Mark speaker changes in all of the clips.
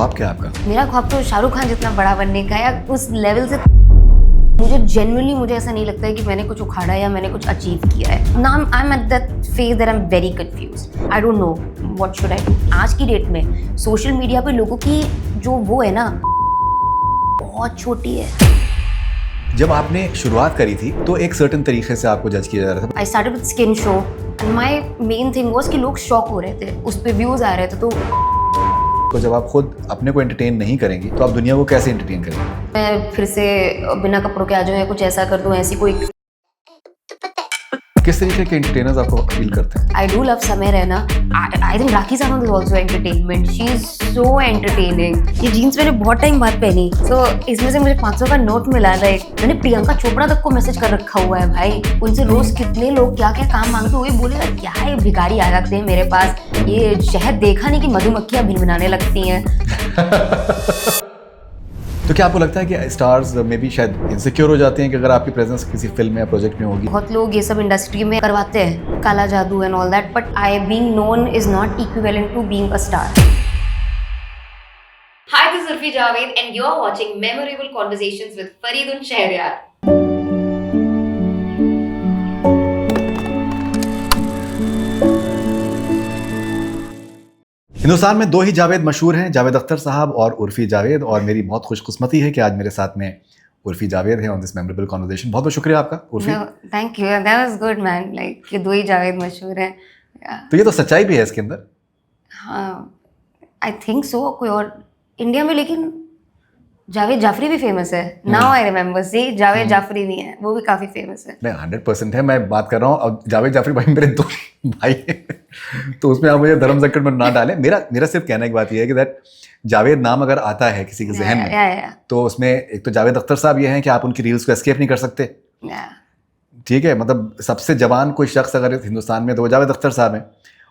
Speaker 1: ख्वाब क्या है आपका?
Speaker 2: मेरा ख्वाब तो शाहरुख खान जितना बड़ा बनने का है, उस लेवल से मुझे जेन्युइनली मुझे ऐसा नहीं लगता है कि मैंने कुछ उखाड़ा या मैंने कुछ अचीव किया है। Now I am at that phase that I am very confused. I don't know what should I do. आज की डेट में सोशल मीडिया पे लोगों की जो वो है ना, बहुत छोटी है।
Speaker 1: जब आपने शुरुआत करी थी तो एक सर्टेन तरीके से आपको जज किया जा रहा था।
Speaker 2: I started with skin show and my main thing was कि लोग शॉक हो रहे थे, उस पे व्यूज आ रहे थे।
Speaker 1: तो जब आप खुद अपने को एंटरटेन नहीं करेंगी तो आप दुनिया को कैसे एंटरटेन करेंगे?
Speaker 2: मैं फिर से बिना कपड़ों के आ जाऊँ या कुछ ऐसा कर दूँ, ऐसी कोई।
Speaker 1: किस तरीके के एंटरटेनर्स आपको अपील करते हैं?
Speaker 2: I do love समय Raina. I think Rakhi Sawant is also entertainment. She is so entertaining. ये जीन्स मैंने बहुत टाइम बाद पहनी, so इसमें से मुझे 500 का नोट मिला। मैंने प्रियंका चोपड़ा तक को मैसेज कर रखा हुआ है भाई। उनसे रोज कितने लोग क्या क्या काम मांगते हुए बोलेगा, क्या है भिखारी आ जाते हैं मेरे पास, ये शहद देखा नहीं कि मधुमक्खियां भिनभिनाने लगती हैं।
Speaker 1: तो क्या आपको लगता है कि स्टार्स में भी शायद इनसिक्योर हो जाते हैं कि अगर आपकी प्रेजेंस किसी फिल्म या प्रोजेक्ट में होगी?
Speaker 2: बहुत लोग ये सब इंडस्ट्री में करवाते हैं, काला जादू and all that, but I being known is not equivalent to being a star. Hi, this is Urfi Javed and you're watching Memorable Conversations with Faridun Shahryar.
Speaker 1: Hindustan में दो ही जावेद मशहूर हैं, जावेद अख्तर साहब और उर्फी जावेद, और मेरी बहुत खुशकिस्मती है कि आज मेरे साथ में उर्फी जावेद है ऑन दिस मेमोरेबल कॉन्वर्सेशन। बहुत बहुत शुक्रिया आपका Urfi.
Speaker 2: Thank you, that was good man. Like ये दो ही जावेद मशहूर हैं।
Speaker 1: तो ये तो सच्चाई भी है इसके अंदर।
Speaker 2: हाँ, आई थिंक सो। कोई और इंडिया में, लेकिन जावेद जाफरी भी फेमस है। नाउ आई रिमेम्बर, सी जावेद जाफरी भी है, वो भी काफी फेमस है।
Speaker 1: नहीं, 100% है। मैं बात कर रहा हूँ, अब जावेद जाफरी भाई मेरे दो भाई हैं, तो उसमें आप मुझे धर्म संकट में ना डालें। मेरा सिर्फ कहने की बात यह है कि दैट जावेद नाम अगर आता है किसी के जहन में, तो उसमें एक तो जावेद अख्तर साहब ये हैं कि आप उनकी रील्स को एस्केप नहीं कर सकते। ठीक है, मतलब सबसे जवान कोई शख्स अगर हिंदुस्तान में तो वो जावेद अख्तर साहब हैं।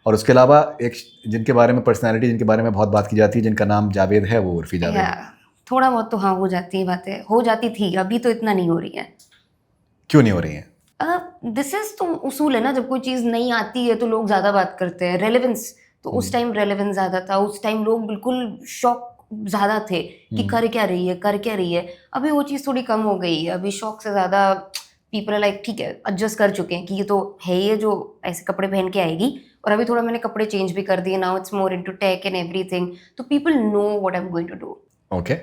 Speaker 1: और उसके अलावा एक जिनके बारे में पर्सनैलिटी, जिनके बारे में बहुत बात की जाती है, जिनका नाम जावेद है, वो उर्फी जावेद।
Speaker 2: थोड़ा बहुत तो हाँ हो जाती है बातें, हो जाती थी, अभी तो इतना नहीं हो रही है।
Speaker 1: क्यों नहीं हो रही है?
Speaker 2: दिस इज तो उसूल है ना, जब कोई चीज़ नहीं आती है तो लोग ज़्यादा बात करते हैं। रेलेवेंस तो उस टाइम रेलेवेंस ज़्यादा था, उस टाइम लोग बिल्कुल शॉक ज़्यादा थे कि कर क्या रही है, कर क्या रही है। अभी वो चीज़ थोड़ी कम हो गई है, अभी शॉक से ज़्यादा पीपल आर लाइक ठीक है, एडजस्ट कर चुके हैं कि ये तो है ही है जो ऐसे कपड़े पहन के आएगी। और अभी थोड़ा मैंने कपड़े चेंज भी कर दिए, now it's more into tech and everything, तो people know what I am going to do.
Speaker 1: Okay,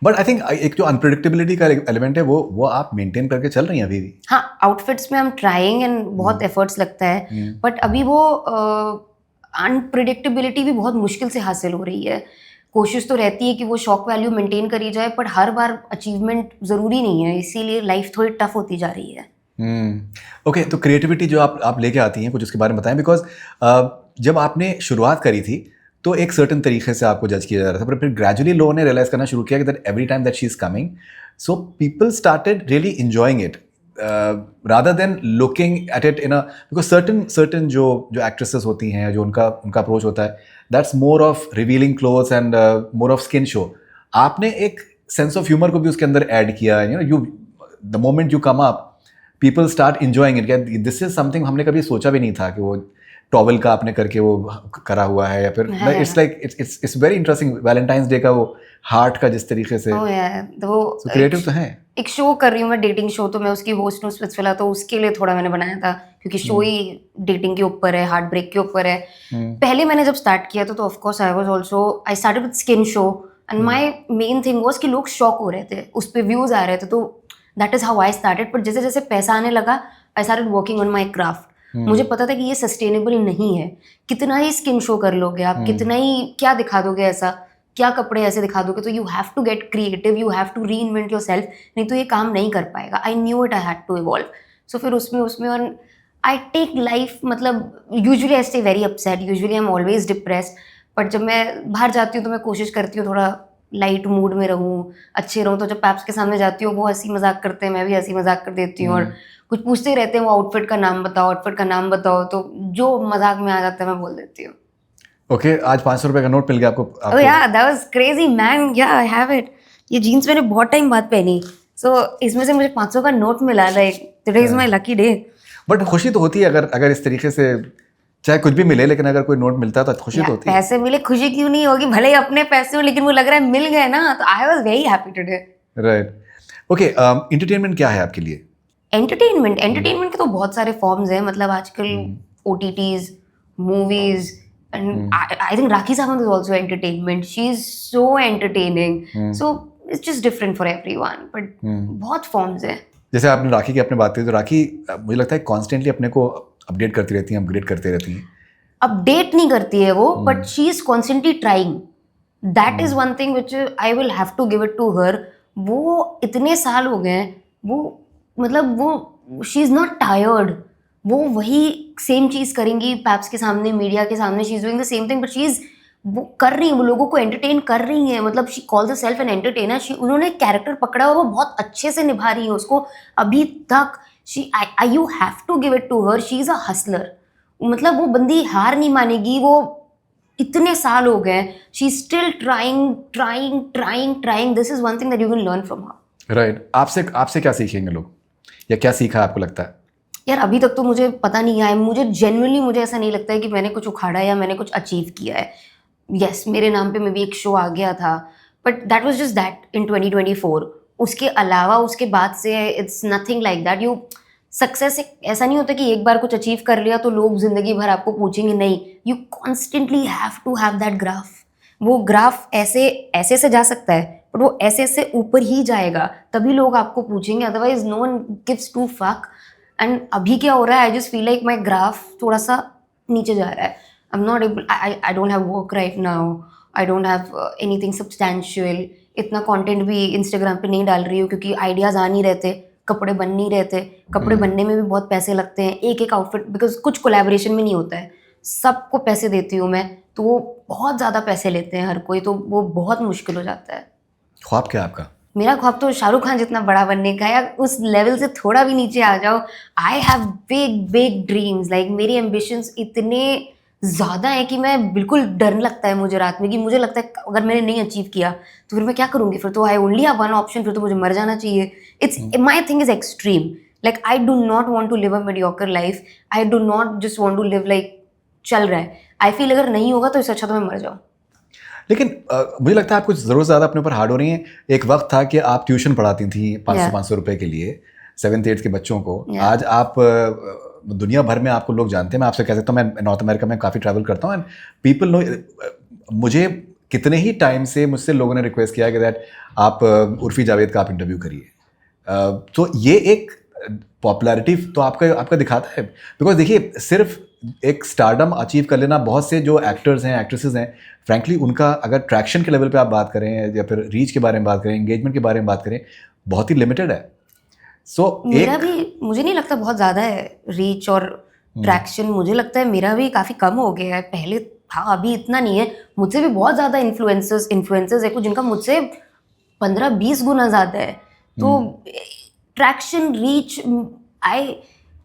Speaker 1: but I think एक जो अनप्रेडिक्टेबिलिटी का एलिमेंट है वो आप मेंटेन करके चल रही हैं अभी भी।
Speaker 2: हाँ, आउटफिट्स में हम ट्राइंग एंड बहुत एफर्ट्स लगता है, बट अभी वो अनप्रिडिक्टेबिलिटी भी बहुत मुश्किल से हासिल हो रही है। कोशिश तो रहती है कि वो शॉक वैल्यू मेंटेन करी जाए, पर हर बार अचीवमेंट ज़रूरी नहीं है, इसीलिए लाइफ थोड़ी टफ होती जा रही है।
Speaker 1: ओके, तो क्रिएटिविटी जो आप लेके आती हैं, कुछ उसके बारे में बताएं। बिकॉज जब आपने शुरुआत करी थी तो एक सर्टेन तरीके से आपको जज किया जा रहा था, पर फिर ग्रेजुअली लोगों ने रियलाइज करना शुरू किया कि that every time that she is coming, so people started really enjoying it rather than looking at it in a, because certain जो एक्ट्रेसेस होती हैं, जो उनका अप्रोच होता है, that's more of revealing clothes and more of skin show. आपने एक sense of humour को भी उसके अंदर ऐड किया। You the moment you come up, people start enjoying it. This is something हमने कभी सोचा भी नहीं था कि वो टॉवल का आपने करके वो करा हुआ है, या फिर it's like it's very interesting. Valentine's day का वो हार्ट का जिस तरीके से,
Speaker 2: वो
Speaker 1: क्रिएटिव तो है।
Speaker 2: एक शो कर रही हूँ मैं, डेटिंग शो, तो मैं उसकी होस्ट हूँ स्पिट्सविला, तो उसके लिए थोड़ा मैंने बनाया था, क्योंकि शो ही डेटिंग के ऊपर है, हार्ट ब्रेक के ऊपर है। पहले मैंने जब स्टार्ट किया था तो of course I started with skin show and my main thing was कि लोग शॉक हो रहे थे, उस पे व्यूज आ रहे थे, तो that is how I started. पर जैसे जैसे पैसा आने लगा, I started working on my craft. मुझे पता था कि ये सस्टेनेबल नहीं है। कितना ही स्किन शो कर लोगे आप, कितना ही क्या दिखा दोगे, ऐसा क्या कपड़े ऐसे दिखा दोगे, तो you have to get creative, you have to reinvent yourself, नहीं तो ये काम नहीं कर पाएगा। I knew it, I had to evolve. So फिर उसमें और आई टेक लाइफ, मतलब usually I stay very upset, usually I am always depressed, but जब मैं बाहर जाती हूँ तो मैं कोशिश करती हूँ थोड़ा लाइट मूड में रहूँ, अच्छे रहूँ। तो जब पैप्स के सामने जाती हूँ, वो हंसी मजाक करते हैं, मैं भी हंसी मजाक कर देती हूँ, और कुछ पूछते ही रहते हैं वो आउटफिट का नाम बताओ, आउटफिट का नाम बताओ, तो जो मजाक में आ जाता है मैं बोल देती हूँ।
Speaker 1: ओके, आज 500 रुपए का नोट मिल गया आपको।
Speaker 2: ओह या, दैट वाज क्रेजी मैन, या आई हैव इट। ये जीन्स मैंने बहुत टाइम बाद पहनी, सो इसमें से मुझे 500 का नोट मिला। Like today is my lucky day.
Speaker 1: But खुशी तो होती है अगर इस तरीके से चाहे कुछ भी मिले, लेकिन अगर कोई नोट मिलता है तो खुशी तो
Speaker 2: यार,
Speaker 1: होती है।
Speaker 2: पैसे मिले खुशी क्यों नहीं होगी, भले ही अपने पैसे हो, लेकिन वो लग रहा है मिल गए ना, तो I was very happy today.
Speaker 1: Right. Okay, entertainment क्या है आपके लिए?
Speaker 2: एंटरटेनमेंट के तो बहुत सारे फॉर्म्स हैं, मतलब आजकल OTTs, movies, and I think Rakhi Sawant is also entertainment, she is so entertaining, so it's just different for everyone, but बहुत फॉर्म्स हैं।
Speaker 1: जैसे आपने राखी की अपने बात की, तो राखी मुझे लगता है कॉन्स्टेंटली अपने को अपडेट करती रहती हैं, अपग्रेड करती रहती हैं।
Speaker 2: अपडेट नहीं करती है वो, but she is constantly trying, that is one thing which I will have to give it to her. वो इतने साल हो गए हैं, वो मतलब वो शी इज नॉट टायर्ड, वो वही सेम चीज करेंगी पैप्स के सामने, मीडिया के सामने, she is doing the same thing, but she is वो कर रही है, वो लोगों को एंटरटेन कर रही है, मतलब she calls herself an entertainer. She उन्होंने कैरेक्टर पकड़ा और वो बहुत अच्छे से निभा रही है उसको अभी तक। She I you have to give it to her, she is a hustler, मतलब वो बंदी हार नहीं मानेगी, वो इतने साल हो गए, she still trying trying trying trying, this is one thing that you can learn from her.
Speaker 1: Right. आपसे क्या सीखेंगे लोग, या क्या सीखा आपको लगता है?
Speaker 2: यार अभी तक तो मुझे पता नहीं है, मुझे जेन्युइनली मुझे ऐसा नहीं लगता है कि मैंने कुछ उखाड़ा या मैंने कुछ अचीव किया है। यस, मेरे नाम पे मे बी एक शो आ गया था, but that was just that in 2024। उसके अलावा उसके बाद से it's nothing like that. You success ऐसा नहीं होता कि एक बार कुछ अचीव कर लिया तो लोग जिंदगी भर आपको पूछेंगे, नहीं, you constantly have to have that graph. वो ग्राफ ऐसे ऐसे से जा सकता है, बट वो ऐसे से ऊपर ही जाएगा, तभी लोग आपको पूछेंगे, otherwise no one gives to fuck. And अभी क्या हो रहा है, I just feel like my graph थोड़ा सा नीचे जा रहा है। I am not able, I don't have work right now, I don't have anything substantial, इतना कंटेंट भी इंस्टाग्राम पे नहीं डाल रही हूँ क्योंकि आइडियाज आ नहीं रहते, कपड़े बन नहीं रहते, कपड़े बनने में भी बहुत पैसे लगते हैं, एक एक आउटफिट, बिकॉज कुछ कोलैबोरेशन में नहीं होता है, सबको पैसे देती हूँ मैं, तो वो बहुत ज़्यादा पैसे लेते हैं हर कोई, तो वो बहुत मुश्किल हो जाता है।
Speaker 1: ख्वाब क्या है आपका?
Speaker 2: मेरा ख्वाब तो शाहरुख खान जितना बड़ा बनने का है, या उस लेवल से थोड़ा भी नीचे आ जाओ। I have big big dreams, like मेरी एम्बिशंस इतने ज़्यादा है कि मैं बिल्कुल डर लगता है मुझे रात में, कि मुझे लगता है अगर मैंने नहीं अचीव किया तो फिर मैं क्या करूँगी, फिर तो I only have one option, फिर तो मुझे मर जाना चाहिए। It's my thing is extreme, like I do not want to live a mediocre life, I do not just want to live like चल रहा है। आई फील अगर नहीं होगा तो इससे अच्छा तो मैं मर जाऊँ।
Speaker 1: लेकिन मुझे लगता है आप कुछ ज़रूर ज़्यादा अपने ऊपर हार्ड हो रही हैं। एक वक्त था कि आप ट्यूशन पढ़ाती थी 500 रुपए के लिए 7th 8th के बच्चों को। आज आप दुनिया भर में आपको लोग जानते हैं। मैं आपसे कह सकता हूँ, मैं नॉर्थ अमेरिका में काफ़ी ट्रैवल करता हूँ, एंड पीपल नो। मुझे कितने ही टाइम से मुझसे लोगों ने रिक्वेस्ट किया कि दैट आप उर्फी जावेद का आप इंटरव्यू करिए। तो ये एक पॉपुलैरिटी तो आपका दिखाता है, बिकॉज देखिए, सिर्फ एक स्टारडम अचीव कर लेना, बहुत से जो एक्टर्स हैं, एक्ट्रेसेस हैं, फ्रैंकली उनका अगर ट्रैक्शन के लेवल पे आप बात करें या फिर रीच के बारे में बात करें, एंगेजमेंट के बारे में बात करें, बहुत ही लिमिटेड है।
Speaker 2: मेरा भी, मुझे नहीं लगता बहुत ज़्यादा है रीच और ट्रैक्शन, मुझे लगता है मेरा भी काफ़ी कम हो गया है। पहले था, अभी इतना नहीं है। मुझसे भी बहुत ज़्यादा इन्फ्लुएंसर्स है कुछ, जिनका मुझसे 15-20 गुना ज़्यादा है। तो ट्रैक्शन, रीच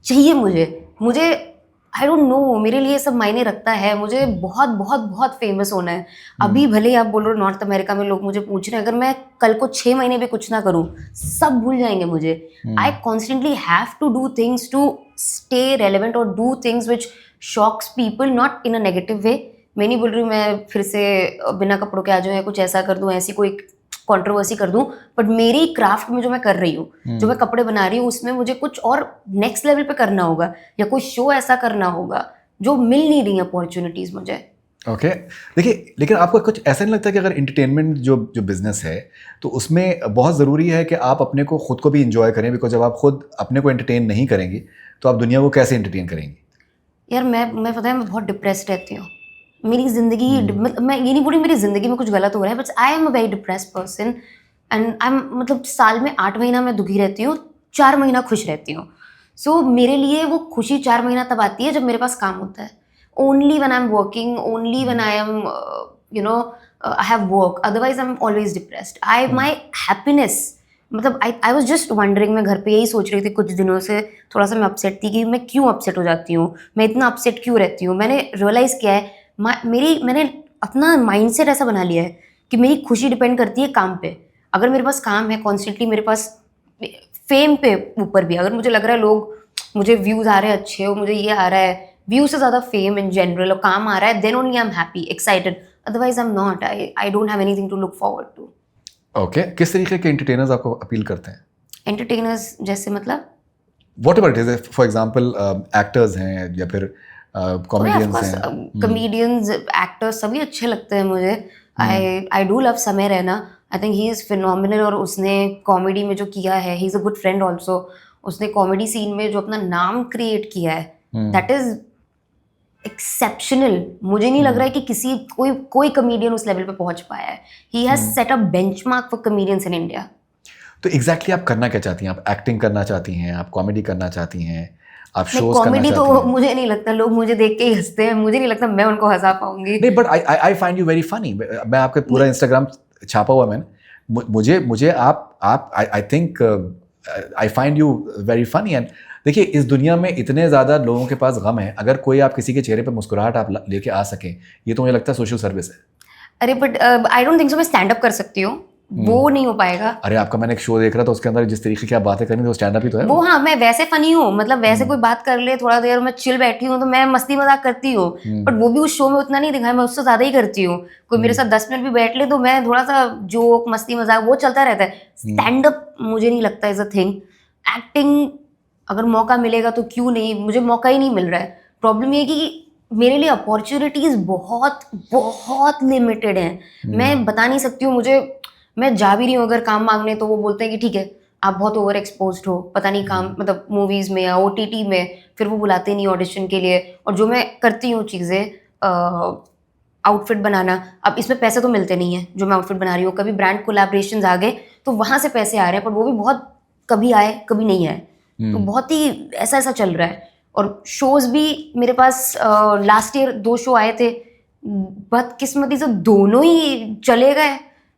Speaker 2: चाहिए मुझे आई डोंट नो, मेरे लिए सब मायने रखता है। मुझे बहुत बहुत बहुत फेमस होना है। अभी भले ही आप बोल रहे हो नॉर्थ अमेरिका में लोग मुझे पूछ रहे हैं, अगर मैं कल को 6 महीने भी कुछ ना करूं, सब भूल जाएंगे मुझे। I constantly have to do things to stay relevant और do things which shocks people, not in a negative way. मैं नहीं बोल रही हूँ मैं फिर से बिना कपड़ों के आ जाऊँ या कुछ ऐसा कर दूँ, ऐसी कोई कंट्रोवर्सी कर दूं, बट मेरी क्राफ्ट में जो मैं कर रही हूँ, जो मैं कपड़े बना रही हूँ, उसमें मुझे कुछ और नेक्स्ट लेवल पे करना होगा, या कोई शो ऐसा करना होगा जो मिल नहीं रही अपॉर्चुनिटीज मुझे।
Speaker 1: ओके। देखिए, लेकिन आपको कुछ ऐसा नहीं लगता कि अगर एंटरटेनमेंट जो बिजनेस है, तो उसमें बहुत ज़रूरी है कि आप अपने को खुद को भी इंजॉय करें, बिकॉज जब आप खुद अपने को एंटरटेन नहीं करेंगी तो आप दुनिया को कैसे एंटरटेन करेंगी?
Speaker 2: यार मैं पता है, मैं बहुत डिप्रेस्ड रहती हूँ। मेरी जिंदगी, मैं ये नहीं बोली मेरी जिंदगी में कुछ गलत हो रहा है, but I am a very depressed person, and I M, मतलब साल में 8 महीना मैं दुखी रहती हूँ, 4 महीना खुश रहती हूँ। सो मेरे लिए वो खुशी 4 महीना तब आती है जब मेरे पास काम होता है। Only when I am working, only when I M I have work, otherwise I am always depressed. My happiness, मतलब आई वॉज जस्ट वंडरिंग, मैं घर पे यही सोच रही थी कुछ दिनों से, थोड़ा सा मैं अपसेट थी कि मैं क्यों अपसेट हो जाती हूँ, मैं इतना अपसेट क्यों रहती हूँ। मैंने रियलाइज़ किया है, मैंने अपना माइंडसेट ऐसा बना लिया है कि मेरी खुशी डिपेंड करती है काम पे। अगर मेरे पास काम है कॉन्स्टेंटली, मेरे पास फेम पे ऊपर भी, अगर मुझे लग रहा है लोग, मुझे व्यूज़ आ रहे हैं अच्छे, और मुझे ये आ रहा है, व्यू से ज़्यादा फेम इन जनरल और काम आ रहा है, then only I am happy, excited, otherwise I am not, I don't have anything to look forward to.
Speaker 1: Okay, किस तरीके के एंटरटेनर्स आपको अपील करते हैं?
Speaker 2: एंटरटेनर्स जैसे मतलब?
Speaker 1: What ever it is, for example actors हैं या फिर कॉमेडियंस हैं।
Speaker 2: कॉमेडियंस, एक्टर्स सभी अच्छे लगते हैं मुझे। आई डू लव समय Raina, I think he is phenomenal, और उसने कॉमेडी में जो किया है, he is a good friend also. उसने कॉमेडी सीन में जो अपना नाम क्रिएट किया है, दैट इज़ एक्सेप्शनल। मुझे नहीं लग रहा है कि किसी कोई कॉमेडियन उस लेवल पे पहुंच पाया है। He has set a benchmark for comedians in India.
Speaker 1: तो एग्जैक्टली आप करना क्या चाहती हैं? आप एक्टिंग करना चाहती हैं, आप कॉमेडी करना चाहती हैं, आप
Speaker 2: नहीं,
Speaker 1: शोज करना
Speaker 2: कॉमेडी
Speaker 1: चाहती
Speaker 2: तो
Speaker 1: हैं?
Speaker 2: मुझे नहीं लगता, लोग मुझे देख के ही हंसते हैं, मुझे नहीं लगता मैं उनको हंसा पाऊंगी।
Speaker 1: नहीं, but I find you very funny. मैं आपका पूरा इंस्टाग्राम छापा हुआ मैंने, मुझे आप आई think I find you very funny. And देखिए, इस दुनिया में इतने ज़्यादा लोगों के पास गम है, अगर कोई आप किसी के चेहरे पे मुस्कुराहट आप लेके आ सकें, ये तो मुझे लगता है सोशल सर्विस है।
Speaker 2: अरे बट आई डोंट थिंक सो मैं स्टैंड अप कर सकती हूँ, वो नहीं हो पाएगा।
Speaker 1: अरे आपका मैंने एक शो देख रहा था, उसके अंदर जिस तरीके की आप बातें करेंगे वो स्टैंड अप ही तो है।
Speaker 2: वो हाँ, मैं वैसे फनी हूँ, मतलब वैसे कोई बात कर ले थोड़ा देर, मैं चिल बैठी हूँ तो मैं मस्ती मजाक करती हूँ, बट वो भी उस शो में उतना नहीं दिखाया, मैं उससे ज्यादा ही करती हूँ। कोई मेरे साथ 10 मिनट भी बैठ ले तो मैं थोड़ा सा जोक मस्ती मजाक वो चलता रहता है। स्टैंड अप मुझे नहीं लगता इज अ थिंग। एक्टिंग अगर मौका मिलेगा तो क्यों नहीं, मुझे मौका ही नहीं मिल रहा है। प्रॉब्लम ये है कि मेरे लिए अपॉर्चुनिटीज बहुत बहुत लिमिटेड हैं। मैं बता नहीं सकती हूँ, मैं जा भी रही हूँ अगर काम मांगने तो वो बोलते हैं कि ठीक है आप बहुत ओवर एक्सपोज्ड हो, पता नहीं काम मतलब मूवीज में या ओटीटी में, फिर वो बुलाते नहीं ऑडिशन के लिए। और जो मैं करती हूँ चीज़ें, आउटफिट बनाना, अब इसमें पैसे तो मिलते नहीं है जो मैं आउटफिट बना रही हूँ, कभी ब्रांड कोलैबोरेशंस आ गए तो वहाँ से पैसे आ रहे हैं, पर वो भी बहुत कभी आए कभी नहीं आए, तो बहुत ही ऐसा ऐसा चल रहा है। और शोज भी मेरे पास लास्ट ईयर 2 शो आए थे, बदकिस्मती से दोनों ही चले गए।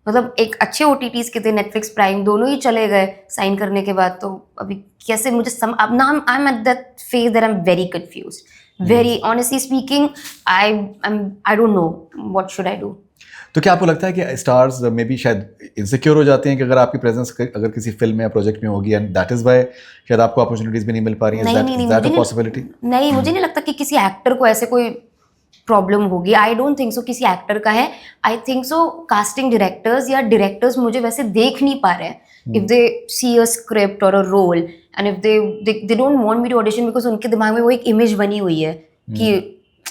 Speaker 2: मतलब एक अच्छे ओटीटीज के थे, नेटफ्लिक्स प्राइम, दोनों ही चले गए साइन करने के बाद। तो अभी कैसे मुझे अब ना I am at that phase that I am very confused, very honestly speaking, I don't know what should I do.
Speaker 1: तो क्या आपको लगता है कि स्टार्स मे बी शायद इनसिक्योर हो जाते हैं कि अगर आपकी प्रेजेंस अगर किसी फिल्म या प्रोजेक्ट में होगी, एंड दैट इज व्हाई शायद आपको अपॉर्चुनिटीज भी नहीं मिल पा रही हैं? Is that a possibility?
Speaker 2: नहीं, मुझे नहीं लगता कि किसी एक्टर को ऐसे कोई प्रॉब्लम होगी। आई डोंट थिंक सो किसी एक्टर का है। I think so casting directors या डायरेक्टर्स मुझे वैसे देख नहीं पा रहे हैं। If they C a script और a role and if they don't want me to audition, because उनके दिमाग में वो एक इमेज बनी हुई है कि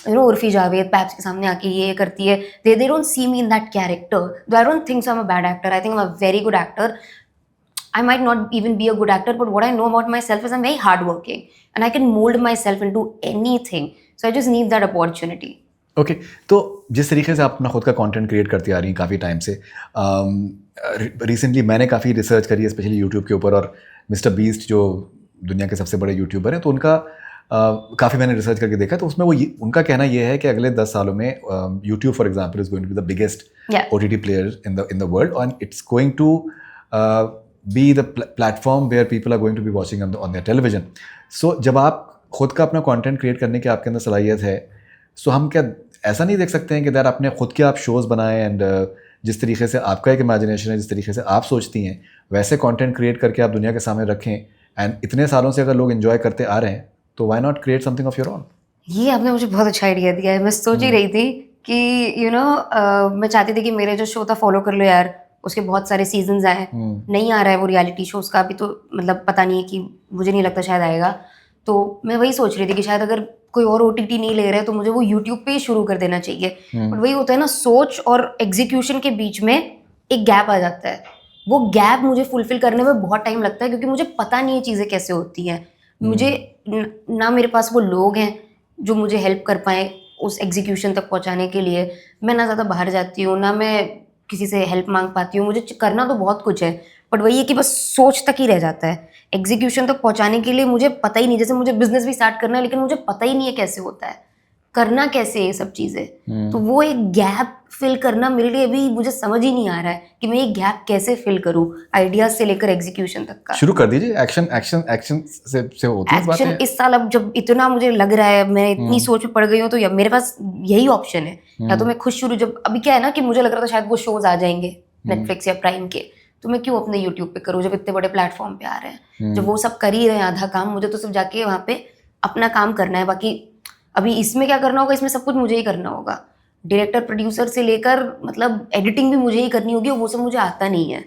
Speaker 2: you know Urfi Javed paps के सामने आके ये करती है, they don't see me in that character. Though I don't think so I am a bad actor, I think I am a very good actor. I might not even be a good actor, but what I know about myself is I'm very hardworking and I can mold myself into anything. So I just need that opportunity.
Speaker 1: Okay, तो जिस तरीके से आप अपना खुद का content create करती आ रही हैं काफ़ी टाइम से, रिसेंटली मैंने काफ़ी रिसर्च करी है स्पेशली यूट्यूब के ऊपर, और मिस्टर बीस्ट जो दुनिया के सबसे बड़े यूट्यूबर हैं, तो उनका काफ़ी मैंने रिसर्च करके देखा, तो उसमें उनका कहना ये है कि अगले 10 सालों में YouTube for example is going to be the biggest OTT player in the world, and it's going to be the platform where people are going to be watching on their television. So जब आप खुद का अपना content create करने की आपके अंदर सलाहियत है, सो हम क्या ऐसा नहीं देख सकते हैं कि यार आपने खुद के आप शोज़ बनाएं, एंड जिस तरीके से आपका एक इमेजिनेशन है, जिस तरीके से आप सोचती हैं, वैसे कंटेंट क्रिएट करके आप दुनिया के सामने रखें, एंड इतने सालों से अगर लोग एंजॉय करते आ रहे हैं, तो why not create something of your own?
Speaker 2: ये आपने मुझे बहुत अच्छा आइडिया दिया है। मैं सोच ही रही थी कि यू नो मैं चाहती थी कि मेरे जो शो था फॉलो कर लो यार, उसके बहुत सारे सीजन्स आए, नहीं आ रहा है वो रियलिटी शो उसका अभी, तो मतलब पता नहीं है कि मुझे नहीं लगता शायद आएगा। तो मैं वही सोच रही थी कि शायद अगर कोई और OTT नहीं ले रहा है तो मुझे वो यूट्यूब पे ही शुरू कर देना चाहिए। बट वही होता है ना, सोच और एग्जीक्यूशन के बीच में एक गैप आ जाता है। वो गैप मुझे फुलफिल करने में बहुत टाइम लगता है, क्योंकि मुझे पता नहीं है चीज़ें कैसे होती हैं। मुझे ना मेरे पास वो लोग हैं जो मुझे हेल्प कर पाएँ उस एग्जीक्यूशन तक पहुँचाने के लिए। मैं ना ज़्यादा बाहर जाती हूँ, ना मैं किसी से हेल्प मांग पाती हूँ। मुझे करना तो बहुत कुछ है, बट वही है कि बस सोच तक ही रह जाता है। एग्जीक्यूशन तक पहुँचाने के लिए मुझे पता ही नहीं, जैसे मुझे बिजनेस भी स्टार्ट करना है लेकिन मुझे पता ही नहीं है कैसे होता है, करना कैसे ये सब चीज़ें। तो वो एक गैप फिल करना मेरे लिए अभी मुझे समझ ही नहीं आ रहा है कि मैं ये गैप कैसे फिल करूँ, आइडियाज से लेकर एग्जीक्यूशन तक का।
Speaker 1: शुरू कर दीजिए, एक्शन से होती है बातें।
Speaker 2: इस साल अब जब इतना मुझे लग रहा है, मैं इतनी सोच में पड़ गई हूँ, तो मेरे पास यही ऑप्शन है, या तो मैं खुद शुरू, जब अभी क्या है ना कि मुझे लग रहा था शायद वो शोज आ जाएंगे नेटफ्लिक्स या प्राइम के, तो मैं क्यों अपने यूट्यूब पे करूँ जब इतने बड़े प्लेटफॉर्म पे आ रहे हैं। जब वो सब कर ही रहे हैं आधा काम, मुझे तो सिर्फ जाके वहाँ पे अपना काम करना है। बाकी अभी इसमें क्या करना होगा, इसमें सब कुछ मुझे ही करना होगा, डायरेक्टर प्रोड्यूसर से लेकर मतलब एडिटिंग भी मुझे ही करनी होगी, और वो सब मुझे आता नहीं है।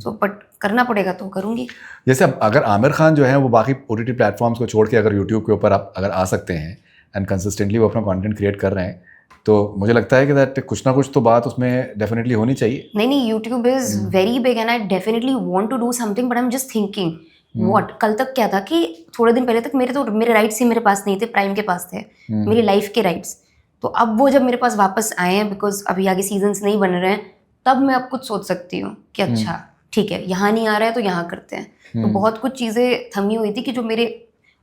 Speaker 2: सो बट करना पड़ेगा तो करूँगी।
Speaker 1: जैसे अब अगर आमिर खान जो है वो बाकी OTT प्लेटफॉर्म्स को छोड़ के अगर यूट्यूब के ऊपर आप अगर आ सकते हैं एंड कंसिस्टेंटली वो अपना कंटेंट क्रिएट कर रहे हैं, तो मुझे लगता है कि दैट कुछ ना कुछ तो बात उसमें डेफिनेटली होनी चाहिए।
Speaker 2: नहीं, YouTube is very big and I definitely want to do something, but I am just thinking what. कल तक क्या था कि थोड़े दिन पहले तक मेरे राइट्स ही मेरे पास नहीं थे, प्राइम के पास थे मेरी लाइफ के राइट्स। तो अब वो जब मेरे पास वापस आए हैं, बिकॉज अभी आगे सीजन्स नहीं बन रहे हैं, तब मैं अब कुछ सोच सकती हूँ कि अच्छा ठीक है, यहाँ नहीं आ रहा है तो यहाँ करते हैं। तो बहुत कुछ चीज़ें थमी हुई थी कि जो मेरे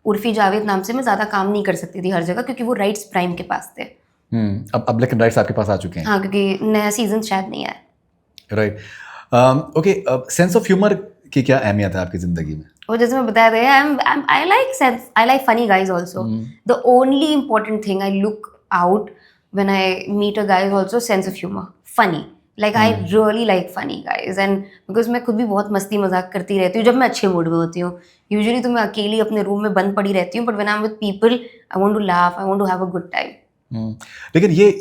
Speaker 2: उर्फी जावेद नाम से मैं ज़्यादा काम नहीं कर सकती थी हर जगह, क्योंकि वो राइट्स प्राइम के पास थे।
Speaker 1: अब लेकिन राइट्स आपके पास आ चुके हैं।
Speaker 2: हाँ, क्योंकि नया सीजन शायद नहीं आया।
Speaker 1: Right. Okay, sense of humour की क्या अहमियत है आपकी ज़िंदगी में?
Speaker 2: वो जैसे मैं बताया था, I like funny guys also. The only important thing I look out when I meet a guy is also sense of humour, funny. Like I really like funny guys, and because मैं खुद भी बहुत मस्ती मजाक करती रहती हूँ जब मैं अच्छे मूड में होती हूँ। यूजुअली तो मैं अकेली अपने रूम में बंद पड़ी रहती हूँ, but when I am with people I want to laugh, I want to have a good time.
Speaker 1: लेकिन ये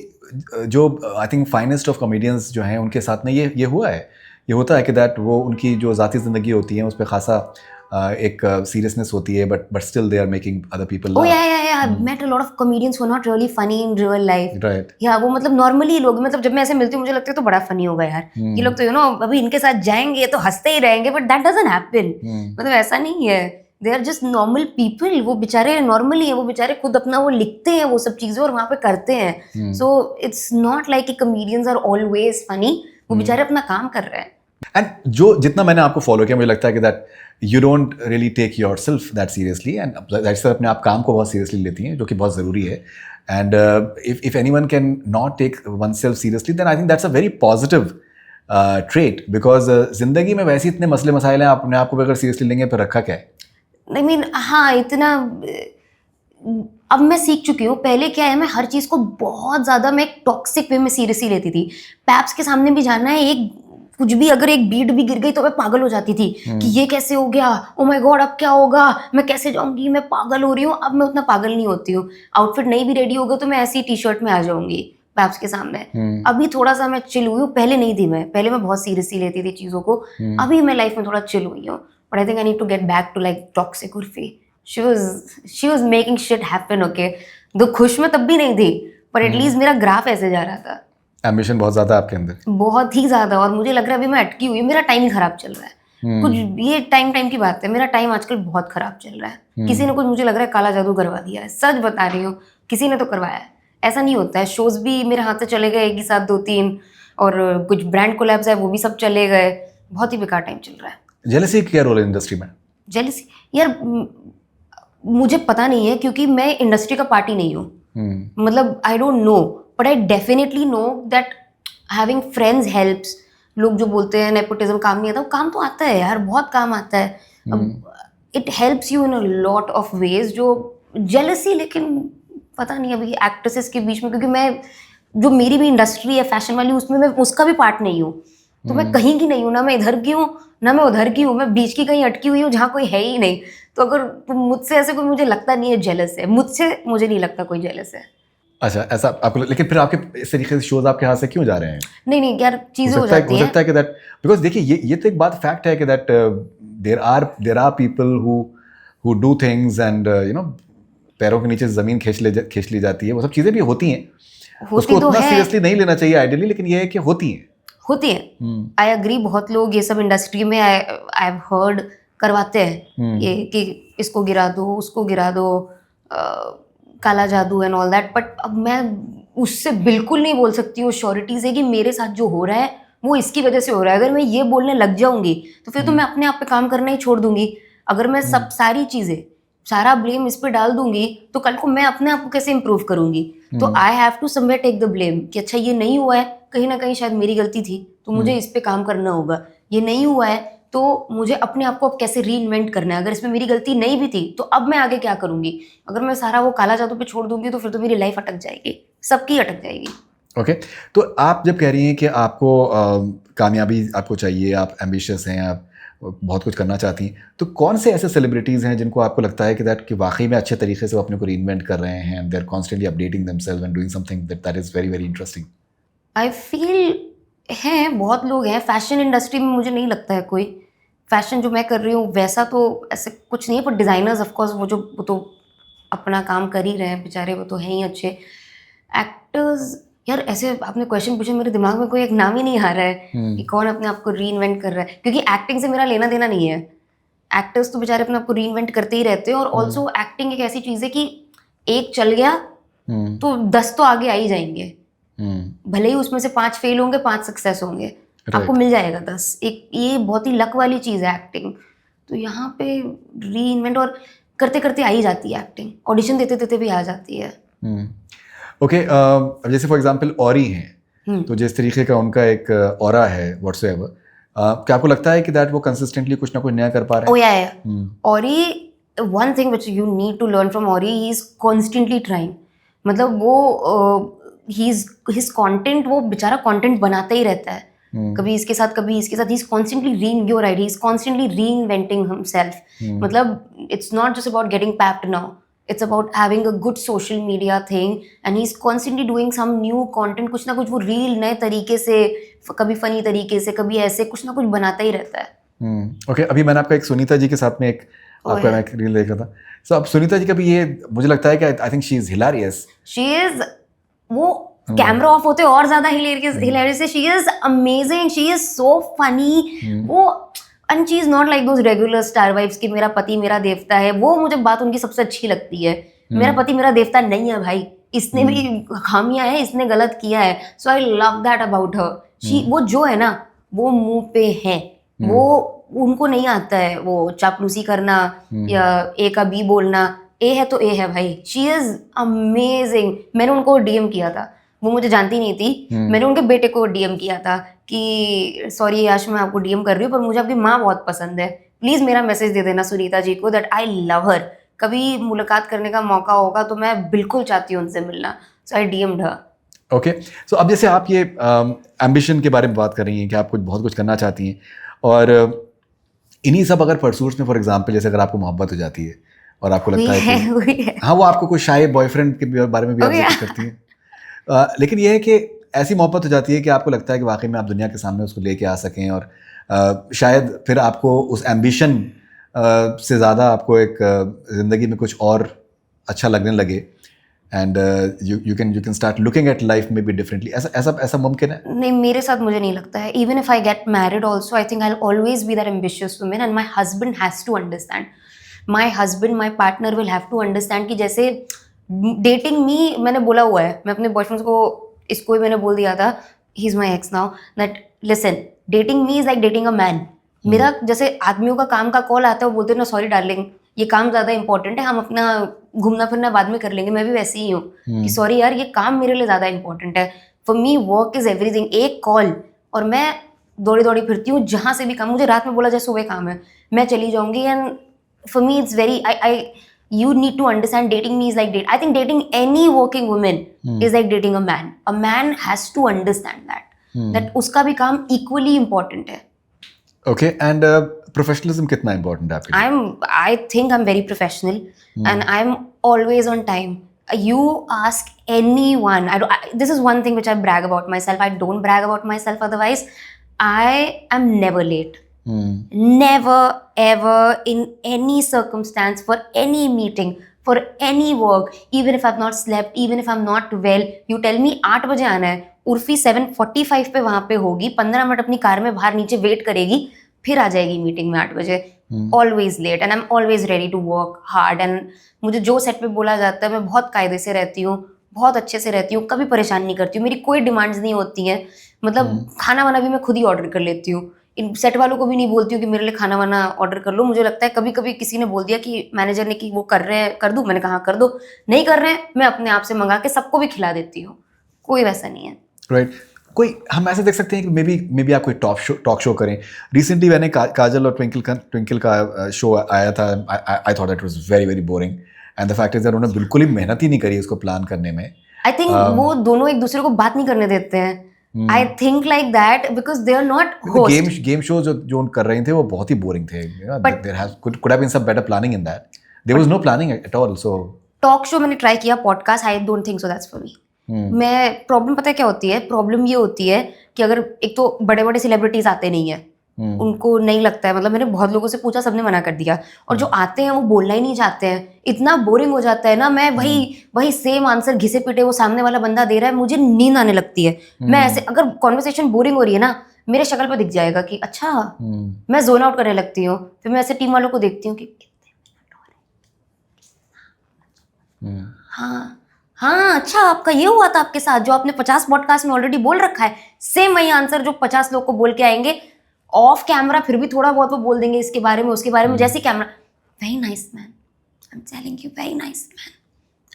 Speaker 1: जो I think finest of comedians जो हैं उनके साथ में ये हुआ है, ये होता है कि दैट वो उनकी जो ज़ाती ज़िंदगी होती है उस पर खासा एक सीरियसनेस होती है, but still they are making other people
Speaker 2: laugh. I met a lot of comedians who are not really funny in real life.
Speaker 1: Right.
Speaker 2: या वो मतलब नॉर्मली लोग, मतलब जब मैं ऐसे मिलती हूँ मुझे लगता है तो बड़ा फनी होगा यार, ये लोग तो यू नो अभी इनके साथ जाएंगे तो हंसते ही रहेंगे, बट दैट डजंट हैपन। मतलब ऐसा नहीं है, they are just normal people. वो बेचारे नॉर्मली है, वो बेचारे खुद अपना वो लिखते हैं वो सब चीजें और वहाँ पे करते हैं। सो इट्स नॉट लाइक कि कॉमेडियंस आर ऑलवेज फनी, वो बेचारे अपना काम कर रहे हैं।
Speaker 1: एंड जो जितना मैंने आपको फॉलो किया मुझे लगता है कि that you don't really take yourself that seriously, and that's अपने आप काम को बहुत सीरियसली लेती हैं, जो कि बहुत ज़रूरी है। And if anyone can not take oneself seriously then I think that's a very positive trait, because ज़िंदगी में वैसे इतने मसले मसाइल हैं, अपने आप को अगर सीरियसली लेंगे फिर रखा क्या है।
Speaker 2: आई मीन हाँ, इतना अब मैं सीख चुकी हूँ। पहले क्या है, मैं हर चीज़ को बहुत ज़्यादा मैं एक टॉक्सिक वे में सीरियसली लेती थी। पैप्स के सामने भी जाना है, एक कुछ भी अगर एक बीट भी गिर गई तो मैं पागल हो जाती थी कि ये कैसे हो गया, ओ माय गॉड अब क्या होगा, मैं कैसे जाऊंगी, मैं पागल हो रही हूँ। अब मैं उतना पागल नहीं होती हूँ। आउटफिट नहीं भी रेडी होगा तो मैं ऐसी टी-शर्ट में आ जाऊंगी पैप्स के सामने। अभी थोड़ा सा मैं चिल हुई हूँ, पहले नहीं थी मैं, पहले मैं बहुत सीरियसली लेती थी चीज़ों को। अभी मैं लाइफ में थोड़ा चिल हुई हूँ, but I think I need to get back to like toxic Urfi. She was making shit happen, okay. तो खुश मैं तब भी नहीं थी, पर एटलीस्ट मेरा ग्राफ ऐसे जा रहा था।
Speaker 1: एम्बिशन बहुत ज़्यादा आपके अंदर, बहुत
Speaker 2: ही ज़्यादा, और मुझे लग रहा है अभी मैं अटकी हुई, मेरा टाइम ही खराब चल रहा है। कुछ ये टाइम की बात है, मेरा टाइम आजकल बहुत खराब चल रहा है। किसी ने कुछ मुझे लग रहा है काला जादू करवा दिया है, सच बता रही हूँ, किसी ने तो करवाया है। ऐसा नहीं होता है, शोज भी मेरे हाथ से चले गए एक ही साथ 2-3, और कुछ ब्रांड कोलैब्स है वो भी सब चले गए। बहुत ही बेकार टाइम चल रहा है।
Speaker 1: जेलसी क्या रोल है इंडस्ट्री में?
Speaker 2: जेलसी यार मुझे पता नहीं है, क्योंकि मैं इंडस्ट्री का पार्ट ही नहीं हूँ। मतलब I don't know, but I definitely know that having friends helps. लोग जो बोलते हैं नेपोटिज्म काम नहीं आता, वो काम तो आता है यार, बहुत काम आता है। It helps you in a lot of ways. जो जेलसी, लेकिन पता नहीं अभी एक्ट्रेसेस के बीच में, क्योंकि मैं जो मेरी भी इंडस्ट्री है फैशन वाली, उसमें मैं उसका भी पार्ट नहीं हूँ, तो मैं कहीं की नहीं हूँ, ना मैं इधर की हूँ ना मैं उधर की हूँ, मैं बीच की कहीं अटकी हुई हूँ जहाँ कोई है ही नहीं। तो अगर मुझसे ऐसे कोई, मुझे लगता नहीं है जेलस है, मुझे नहीं लगता कोई जेलस है।
Speaker 1: अच्छा, ऐसा आपको, लेकिन फिर आपके इस तरीके से शोज आपके हाथ से क्यों जा रहे हैं?
Speaker 2: नहीं यार, चीजें हो जाती हैं।
Speaker 1: हो सकता है कि दैट, बिकॉज देखिए ये तो एक बात फैक्ट है कि that there are people who do things and you know पैरों के नीचे जमीन खींच ली जाती है, वो सब चीजें भी होती हैं। उसको उतना सीरियसली नहीं लेना चाहिए आइडियली, लेकिन ये है कि होती हैं।
Speaker 2: आई एग्री, बहुत लोग ये सब इंडस्ट्री में आई हैव हर्ड करवाते हैं ये कि इसको गिरा दो, उसको गिरा दो, काला जादू एंड ऑल दैट। बट अब मैं उससे बिल्कुल नहीं बोल सकती हूँ श्योरिटी से कि मेरे साथ जो हो रहा है वो इसकी वजह से हो रहा है। अगर मैं ये बोलने लग जाऊंगी तो फिर तो मैं अपने आप पे काम करना ही छोड़ दूंगी। अगर मैं सारी चीजें, सारा ब्लेम इस पे डाल दूंगी तो कल को मैं अपने आप को कैसे इंप्रूव करूंगी? तो I have to somewhere take the blame कि अच्छा ये नहीं हुआ है, कहीं ना कहीं शायद मेरी गलती थी, तो मुझे इस पे काम करना होगा। ये नहीं हुआ है तो मुझे अपने आप को अब कैसे रीइन्वेंट करना है। अगर इसमें मेरी गलती नहीं भी थी तो अब मैं आगे क्या करूंगी? अगर मैं सारा वो काला जादू पे छोड़ दूंगी तो फिर तो मेरी लाइफ अटक जाएगी, सबकी अटक जाएगी।
Speaker 1: ओके, तो आप जब कह रही हैं कि आपको कामयाबी आपको चाहिए, आप एम्बिशियस हैं, आप बहुत कुछ करना चाहती हैं, तो कौन से ऐसे सेलिब्रिटीज़ हैं जिनको आपको लगता है कि दैट कि वाकई में अच्छे तरीके से वो अपने को रीइन्वेंट कर रहे हैं and they are constantly updating themselves and doing something that is very very interesting?
Speaker 2: I feel हैं, बहुत लोग हैं। फैशन इंडस्ट्री में मुझे नहीं लगता है कोई फैशन जो मैं कर रही हूँ वैसा तो ऐसे कुछ नहीं है, पर डिज़ाइनर्स ऑफ कोर्स वो तो अपना काम कर ही रहे हैं बेचारे, वो तो हैं ही अच्छे। एक्टर्स यार, ऐसे आपने क्वेश्चन पूछे, मेरे दिमाग में कोई एक नाम ही नहीं आ रहा है कि कौन अपने आप को रीइन्वेंट कर रहा है, क्योंकि एक्टिंग से मेरा लेना देना नहीं है। एक्टर्स तो बेचारे अपने आप को रीइन्वेंट करते ही रहते हैं, और ऑल्सो एक्टिंग एक ऐसी चीज़ है कि एक चल गया तो 10 तो आगे आ ही जाएंगे। भले ही उसमें से 5 फेल होंगे, 5 सक्सेस होंगे, आपको मिल जाएगा 10। एक ये बहुत ही लक वाली चीज़ है एक्टिंग। तो यहाँ पे रीइन्वेंट और करते करते आ ही जाती है एक्टिंग, ऑडिशन देते देते भी आ जाती है।
Speaker 1: ओके, अब जैसे फॉर एग्जांपल ऑरी हैं, तो जिस तरीके का उनका एक ऑरा है व्हाट्सएवर, क्या आपको लगता है कि दैट वो कंसिस्टेंटली कुछ ना कुछ नया कर पा रहे हैं?
Speaker 2: Oh yeah. Ori, one thing which you need to learn from Ori, he is constantly trying. मतलब वो his content, वो बेचारा content बनाता ही रहता है, कभी इसके साथ कभी इसके साथ। He's constantly you're right, he's constantly reinventing himself. मतलब it's not just about getting papped now. It's about having a good social media thing, and he's constantly doing some new content. कुछ ना कुछ वो रील नए तरीके से, कभी funny तरीके से, कभी ऐसे कुछ ना कुछ बनाता ही रहता है।
Speaker 1: ओके, अभी मैंने आपका एक सुनीता जी के साथ में एक आपका मैं एक रील देख रहा था। सो अब सुनीता जी का भी ये मुझे लगता है कि I think she is hilarious.
Speaker 2: She is, वो कैमरा ऑफ होते और ज्यादा हिलेरियस है। She is amazing, she is so funny. वो and she is not like those regular star wives की मेरा पति मेरा देवता है। वो मुझे बात उनकी सबसे अच्छी लगती है। मेरा पति मेरा देवता नहीं है भाई, इसने भी खामियां है, इसने गलत किया है। So I love that about her. वो जो है ना, वो मुंह पे है, वो उनको नहीं आता है वो चापलूसी करना या ए का बी बोलना। ए है तो ए है भाई। She is amazing. मैंने उनको डीएम किया था, वो मुझे जानती नहीं थी। मैंने उनके बेटे को डीएम किया था कि सॉरी याश, मैं आपको डीएम कर रही हूँ, पर मुझे आपकी माँ बहुत पसंद है, प्लीज मेरा मैसेज दे देना सुनीता जी को दैट आई लव हर। कभी मुलाकात करने का मौका होगा तो मैं बिल्कुल चाहती हूँ उनसे मिलना। सो आई डीएम्ड हर।
Speaker 1: ओके, सो अब जैसे आप ये एम्बिशन के बारे में बात कर रही हैं कि आप कुछ बहुत कुछ करना चाहती हैं, और इन्हीं सब अगर परसूट्स में फॉर एग्जांपल जैसे अगर आपको मोहब्बत हो जाती है और आपको लगता है कि हाँ, वो आपको कोई शायद बॉयफ्रेंड के बारे में भी आप जिक्र करती हैं, लेकिन ये है कि ऐसी मोहब्बत हो जाती है कि आपको लगता है कि वाकई में आप दुनिया के सामने उसको लेके आ सकें, और शायद फिर आपको उस एम्बिशन से ज़्यादा आपको एक ज़िंदगी में कुछ और अच्छा लगने लगे, and you can start looking at life maybe differently. ऐसा मुमकिन है?
Speaker 2: नहीं, मेरे साथ मुझे नहीं लगता है। Even if I get married also, I think I'll always be that ambitious woman, and my husband has to understand. My husband, my partner will have to understand कि जैसे dating me, मैंने बोला हुआ है, मैं अपने बॉयफ्रेंड को इसको ही मैंने बोल दिया था, he is my ex now, that listen, dating me is like dating a man. मेरा जैसे आदमियों का काम का कॉल आता है, वो बोलते हैं ना सॉरी डार्लिंग, ये काम ज़्यादा इंपॉर्टेंट है, हम अपना घूमना फिरना बाद में कर लेंगे। मैं भी वैसे ही हूँ कि सॉरी यार, ये काम मेरे लिए ज़्यादा इंपॉर्टेंट है। For me work is everything. एक कॉल और मैं दौड़ी दौड़ी फिरती हूँ जहाँ से भी काम। मुझे रात में बोला जाए सुबह काम है, मैं चली जाऊँगी। And for me it's very you need to understand dating me is like date. I think dating any working woman is like dating a man. A man has to understand that उसका भी काम equally important है।
Speaker 1: Okay, and professionalism कितना important है आपके लिए?
Speaker 2: I think I'm very professional and I'm always on time. You ask anyone. This is one thing which I brag about myself. I don't brag about myself otherwise. I am never late. Never ever in any circumstance, for any meeting, for any work, even if I've not slept, even if I'm not well, you tell me 8 बजे आना है, उर्फी 7:45 पे वहाँ पे होगी, 15 minute अपनी car में बाहर नीचे वेट करेगी, फिर आ जाएगी मीटिंग में 8 बजे। Always late, and I am always ready to work hard. And मुझे जो सेट पे बोला जाता है, मैं बहुत कायदे से रहती हूँ, बहुत अच्छे से रहती हूँ, कभी परेशान नहीं करती हूँ। मेरी कोई डिमांड्स नहीं होती हैं। मतलब खाना वाना भी मैं खुद ही ऑर्डर कर लेती हूँ। इन सेट वालों को भी नहीं बोलती हूँ कि मेरे लिए खाना वाना ऑर्डर कर लो। मुझे लगता है कभी कभी किसी ने बोल दिया कि मैनेजर ने कि वो कर रहे हैं, कर दूँ, मैंने कहा कर दो। नहीं कर रहे हैं, मैं अपने आप से मंगा के सबको भी खिला देती हूँ। कोई वैसा नहीं है।
Speaker 1: राइट, कोई हम ऐसे देख सकते हैं कि मे बी आप कोई टॉक शो करें। रिसेंटली मैंने काजल और ट्विंकल का शो आया था। I thought that was very very boring, and the fact is that उन्होंने बिल्कुल ही मेहनत ही नहीं करी उसको प्लान करने में।
Speaker 2: आई थिंक वो दोनों एक दूसरे को बात नहीं करने देते हैं। I think like that because they are not host.
Speaker 1: Game show जो कर रहे थे वो बहुत ही बोरिंग थे.
Speaker 2: But-
Speaker 1: there could have been some better planning in that. There was no planning at all. So
Speaker 2: talk show मैंने try किया, podcast I don't think so that's for me. मैं प्रॉब्लम पता है क्या होती है, प्रॉब्लम ये होती है कि अगर एक तो बड़े बड़े सेलिब्रिटीज आते नहीं है, उनको नहीं लगता है, मतलब मैंने बहुत लोगों से पूछा, सबने मना कर दिया, और जो आते हैं वो बोलना ही नहीं चाहते हैं, इतना बोरिंग हो जाता है ना. मैं वही सेम आंसर घिसे पिटे वो सामने वाला बंदा दे रहा है, मुझे नींद आने लगती है. मैं ऐसे अगर कॉन्वर्सेशन बोरिंग हो रही है ना, मेरे शक्ल पे दिख जाएगा कि अच्छा, मैं जोन आउट करने लगती हूँ. फिर मैं ऐसे टीम वालों को देखती हूँ कि हाँ अच्छा आपका ये हुआ था आपके साथ, जो आपने 50 पॉडकास्ट में ऑलरेडी बोल रखा है, सेम वही आंसर जो 50 लोग को बोल के आएंगे ऑफ कैमरा. फिर भी थोड़ा बहुत वो बोल देंगे इसके बारे में उसके बारे में, जैसे camera very nice man, I am telling you very nice man,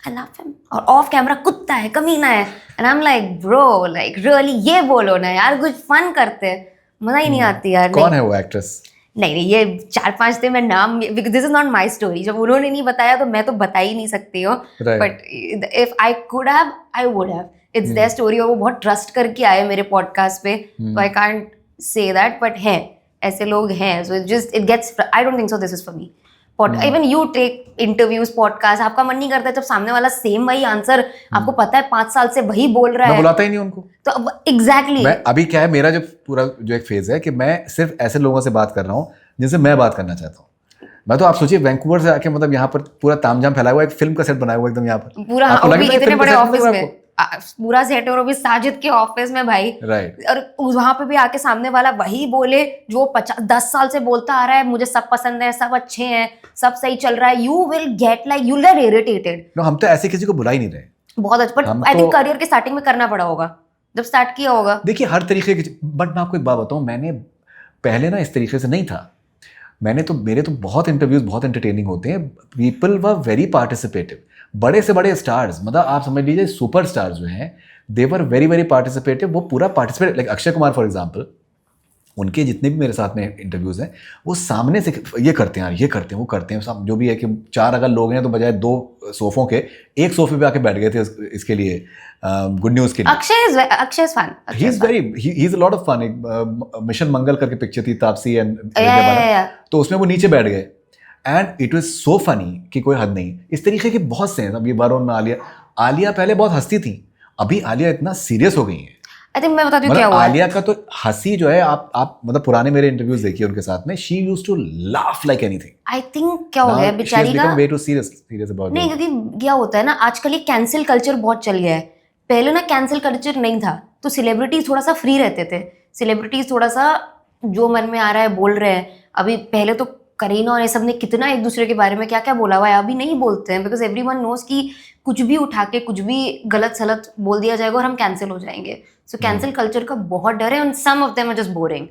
Speaker 2: I love him, और ऑफ कैमरा कुत्ता है, कमीना है. And I am like bro, like really ये बोलो ना यार, कुछ फन करते हैं, मजा ही नहीं आती यार.
Speaker 1: कौन है वो एक्ट्रेस?
Speaker 2: नहीं ये 4-5 थे, मैं नाम, this is not my story, जब उन्होंने नहीं बताया तो मैं तो बता ही नहीं सकती हूँ. But if I could have I would have, it's their story, और वो बहुत ट्रस्ट करके आए मेरे पॉडकास्ट पे, तो I can't say that, but है ऐसे लोग हैं. So just it gets, I don't think so this is for me. Even you take interviews, podcast, आपका मन नहीं करता जब सामने वाला सेम वही आंसर आपको पता है 5 साल से वही बोल रहा है,
Speaker 1: मैं बुलाता ही नहीं उनको.
Speaker 2: तो एग्जैक्टली
Speaker 1: मैं अभी क्या है, मेरा जो पूरा जो एक फेज है कि मैं सिर्फ ऐसे लोगों से बात कर रहा हूँ जिनसे मैं बात करना चाहता हूँ. मैं तो आप सोचिए वैंकूवर से आके मतलब यहाँ पर पूरा तामझाम फैलाया हुआ, एक फिल्म का सेट बनाया हुआ एकदम यहाँ पर
Speaker 2: पूरा.
Speaker 1: आपको
Speaker 2: वो
Speaker 1: लग
Speaker 2: भी
Speaker 1: रहा है
Speaker 2: इतने
Speaker 1: फिल्म का
Speaker 2: बड़े
Speaker 1: सेट
Speaker 2: ऑफिस
Speaker 1: पूरा
Speaker 2: में पूरा सेट, और वो भी साजिद के ऑफिस में भाई.
Speaker 1: राइट.
Speaker 2: और वहां पे भी आके सामने वाला वही बोले जो 10 साल से बोलता आ रहा है, मुझे सब पसंद है, सब अच्छे हैं, सब सही चल रहा है. You will get like, you will get irritated.
Speaker 1: No, हम तो ऐसे किसी को बुला ही नहीं रहे.
Speaker 2: बहुत अच्छा, बट आई थिंक करियर के स्टार्टिंग में करना पड़ा होगा जब स्टार्ट किया होगा.
Speaker 1: देखिए हर तरीके की, बट मैं आपको एक बात बताऊं, मैंने पहले ना इस तरीके से नहीं था. मेरे तो बहुत इंटरव्यूज बहुत एंटरटेनिंग होते हैं. People were very participative. बड़े से बड़े स्टार्स, मतलब आप समझ लीजिए सुपर स्टार्स जो हैं, दे वर वेरी वेरी पार्टिसिपेटिव. वो पूरा participate, like Akshay Kumar for example, उनके जितने भी मेरे साथ में इंटरव्यूज हैं, वो सामने से ये करते हैं यार, ये करते हैं, वो करते हैं, सब जो भी है कि 4 अगर लोग हैं तो बजाय 2 सोफों के एक सोफे पे आके बैठ गए थे इसके लिए, गुड न्यूज के लिए.
Speaker 2: Akshay is fun.
Speaker 1: He is a lot of fun. Mission Mangal करके पिक्चर थी, तापसी एंड, तो उसमें वो नीचे बैठ गए and it was so funny कि कोई हद नहीं. इस तरीके के बहुत से हैं. अब ये वरुण, आलिया पहले बहुत हंसती थी, अभी आलिया इतना सीरियस हो गई है.
Speaker 2: आई थिंक मैं बताती हूँ क्या हुआ.
Speaker 1: आलिया का तो हंसी जो है, आप मतलब पुराने मेरे इंटरव्यूज देखिए उनके साथ में, she used to laugh like anything.
Speaker 2: I think क्या हो गया बेचारी का,
Speaker 1: वे टू सीरियस अबाउट.
Speaker 2: नहीं क्योंकि क्या होता है ना, आजकल ये कैंसिल कल्चर बहुत चल गया है. पहले ना कैंसिल कल्चर नहीं था, तो सेलिब्रिटीज थोड़ा सा फ्री रहते थे. सेलिब्रिटीज थोड़ा सा जो मन में आ रहा है बोल रहे हैं. अभी पहले तो करीना और ये सब ने कितना एक दूसरे के बारे में क्या क्या बोला हुआ है, अभी नहीं बोलते हैं, बिकॉज एवरीवन नोज कि कुछ भी उठा के कुछ भी गलत सलत बोल दिया जाएगा और हम कैंसिल हो जाएंगे. सो कैंसिल कल्चर का बहुत डर है, and some of them are just boring.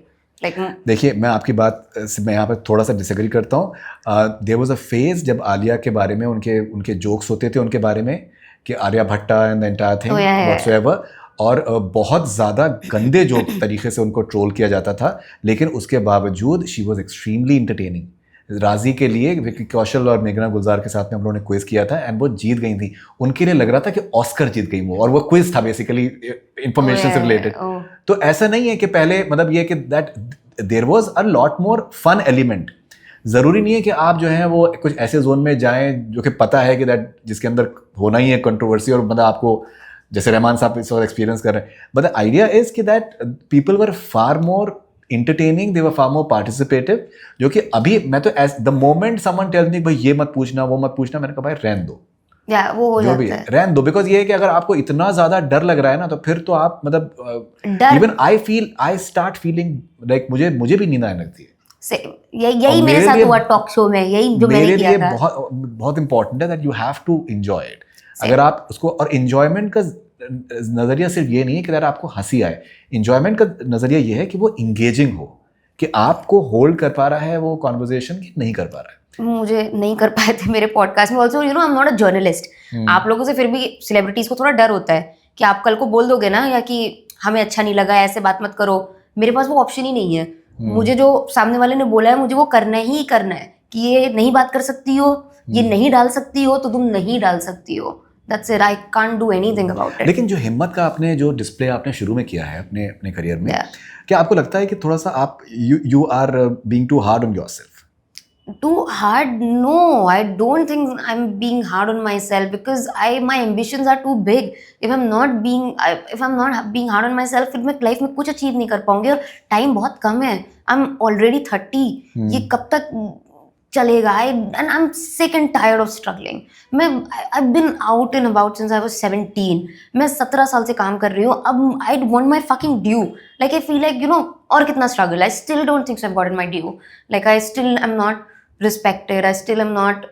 Speaker 1: देखिए मैं आपकी बात से मैं यहाँ पर थोड़ा सा डिसएग्री करता हूँ. देयर वाज अ फेज जब आलिया के बारे में उनके जोक्स होते थे उनके बारे में कि आर्या भट्टा and the entire thing whatsoever, और बहुत ज़्यादा गंदे जो तरीके से उनको ट्रोल किया जाता था, लेकिन उसके बावजूद शी वॉज एक्सट्रीमली इंटरटेनिंग. राजी के लिए विक्की कौशल और मेघना गुलजार के साथ में हम लोगों ने क्विज किया था एंड वो जीत गई थी. उनके लिए लग रहा था कि ऑस्कर जीत गई वो, और वो क्विज था बेसिकली इंफॉर्मेशन से रिलेटेड. तो ऐसा नहीं है कि पहले, मतलब ये कि that there was a lot more fun element. ज़रूरी नहीं है कि आप जो है वो कुछ ऐसे जोन में जाएं जो कि पता है कि दैट जिसके अंदर होना ही है कंट्रोवर्सी, और मतलब आपको जैसे रहमान साहब इस वक्त एक्सपीरियंस कर रहे हैं. बट द आइडिया इज कि that people were far more entertaining, they were far more participative, जो कि अभी मैं तो the moment someone tells me भाई ये मत पूछना वो मत पूछना, मैंने कहा भाई रहने दो,
Speaker 2: वो हो
Speaker 1: जो भी है रहने दो. बिकॉज ये है कि अगर आपको इतना ज्यादा डर लग रहा है ना, तो फिर तो आप मतलब even I start feeling like मुझे भी नींद आने लगती है.
Speaker 2: यही मेरे साथ हुआ टॉक शो में, यही जो मैंने किया था.
Speaker 1: बहुत इंपॉर्टेंट है that you have to enjoy it. अगर आप उसको, और एंजॉयमेंट का नजरिया सिर्फ ये नहीं है कि आपको हंसी आए. एंजॉयमेंट का नजरिया ये है कि वो इंगेजिंग हो, कि आपको होल्ड कर पा रहा है वो कॉन्वर्सेशन कि नहीं कर पा रहा है.
Speaker 2: मुझे नहीं कर पाए थे मेरे पॉडकास्ट में. Also you know I am not a journalist. आप लोगों से फिर भी सेलिब्रिटीज को थोड़ा डर होता है कि आप कल को बोल दोगे ना, या कि हमें अच्छा नहीं लगा, ऐसे बात मत करो. मेरे पास वो ऑप्शन ही नहीं है. मुझे जो सामने वाले ने बोला है मुझे वो करना ही करना है, कि ये नहीं बात कर सकती हो, ये नहीं डाल सकती हो, तो तुम नहीं डाल सकती हो. That's it. I can't do anything about it.
Speaker 1: लेकिन जो हिम्मत का आपने जो डिस्प्ले आपने शुरू में किया है अपने अपने करियर में,
Speaker 2: Yeah.
Speaker 1: क्या आपको लगता है कि थोड़ा सा आप you are being too hard on yourself?
Speaker 2: Too hard? No, I don't think I'm being hard on myself because my ambitions are too big. If I'm not being hard on myself, फिर मैं life में कुछ achieve नहीं कर पाऊंगी और time बहुत कम है. I'm already 30. ये कब तक चलेगा? And I'm sick and tired of struggling. I've been out and about since I was 17. मैं 17 साल से काम कर रही हूँ. अब I want my fucking due. Like I feel like और कितना struggle. I still don't think so I've gotten my due. Like I still am not respected. I still am not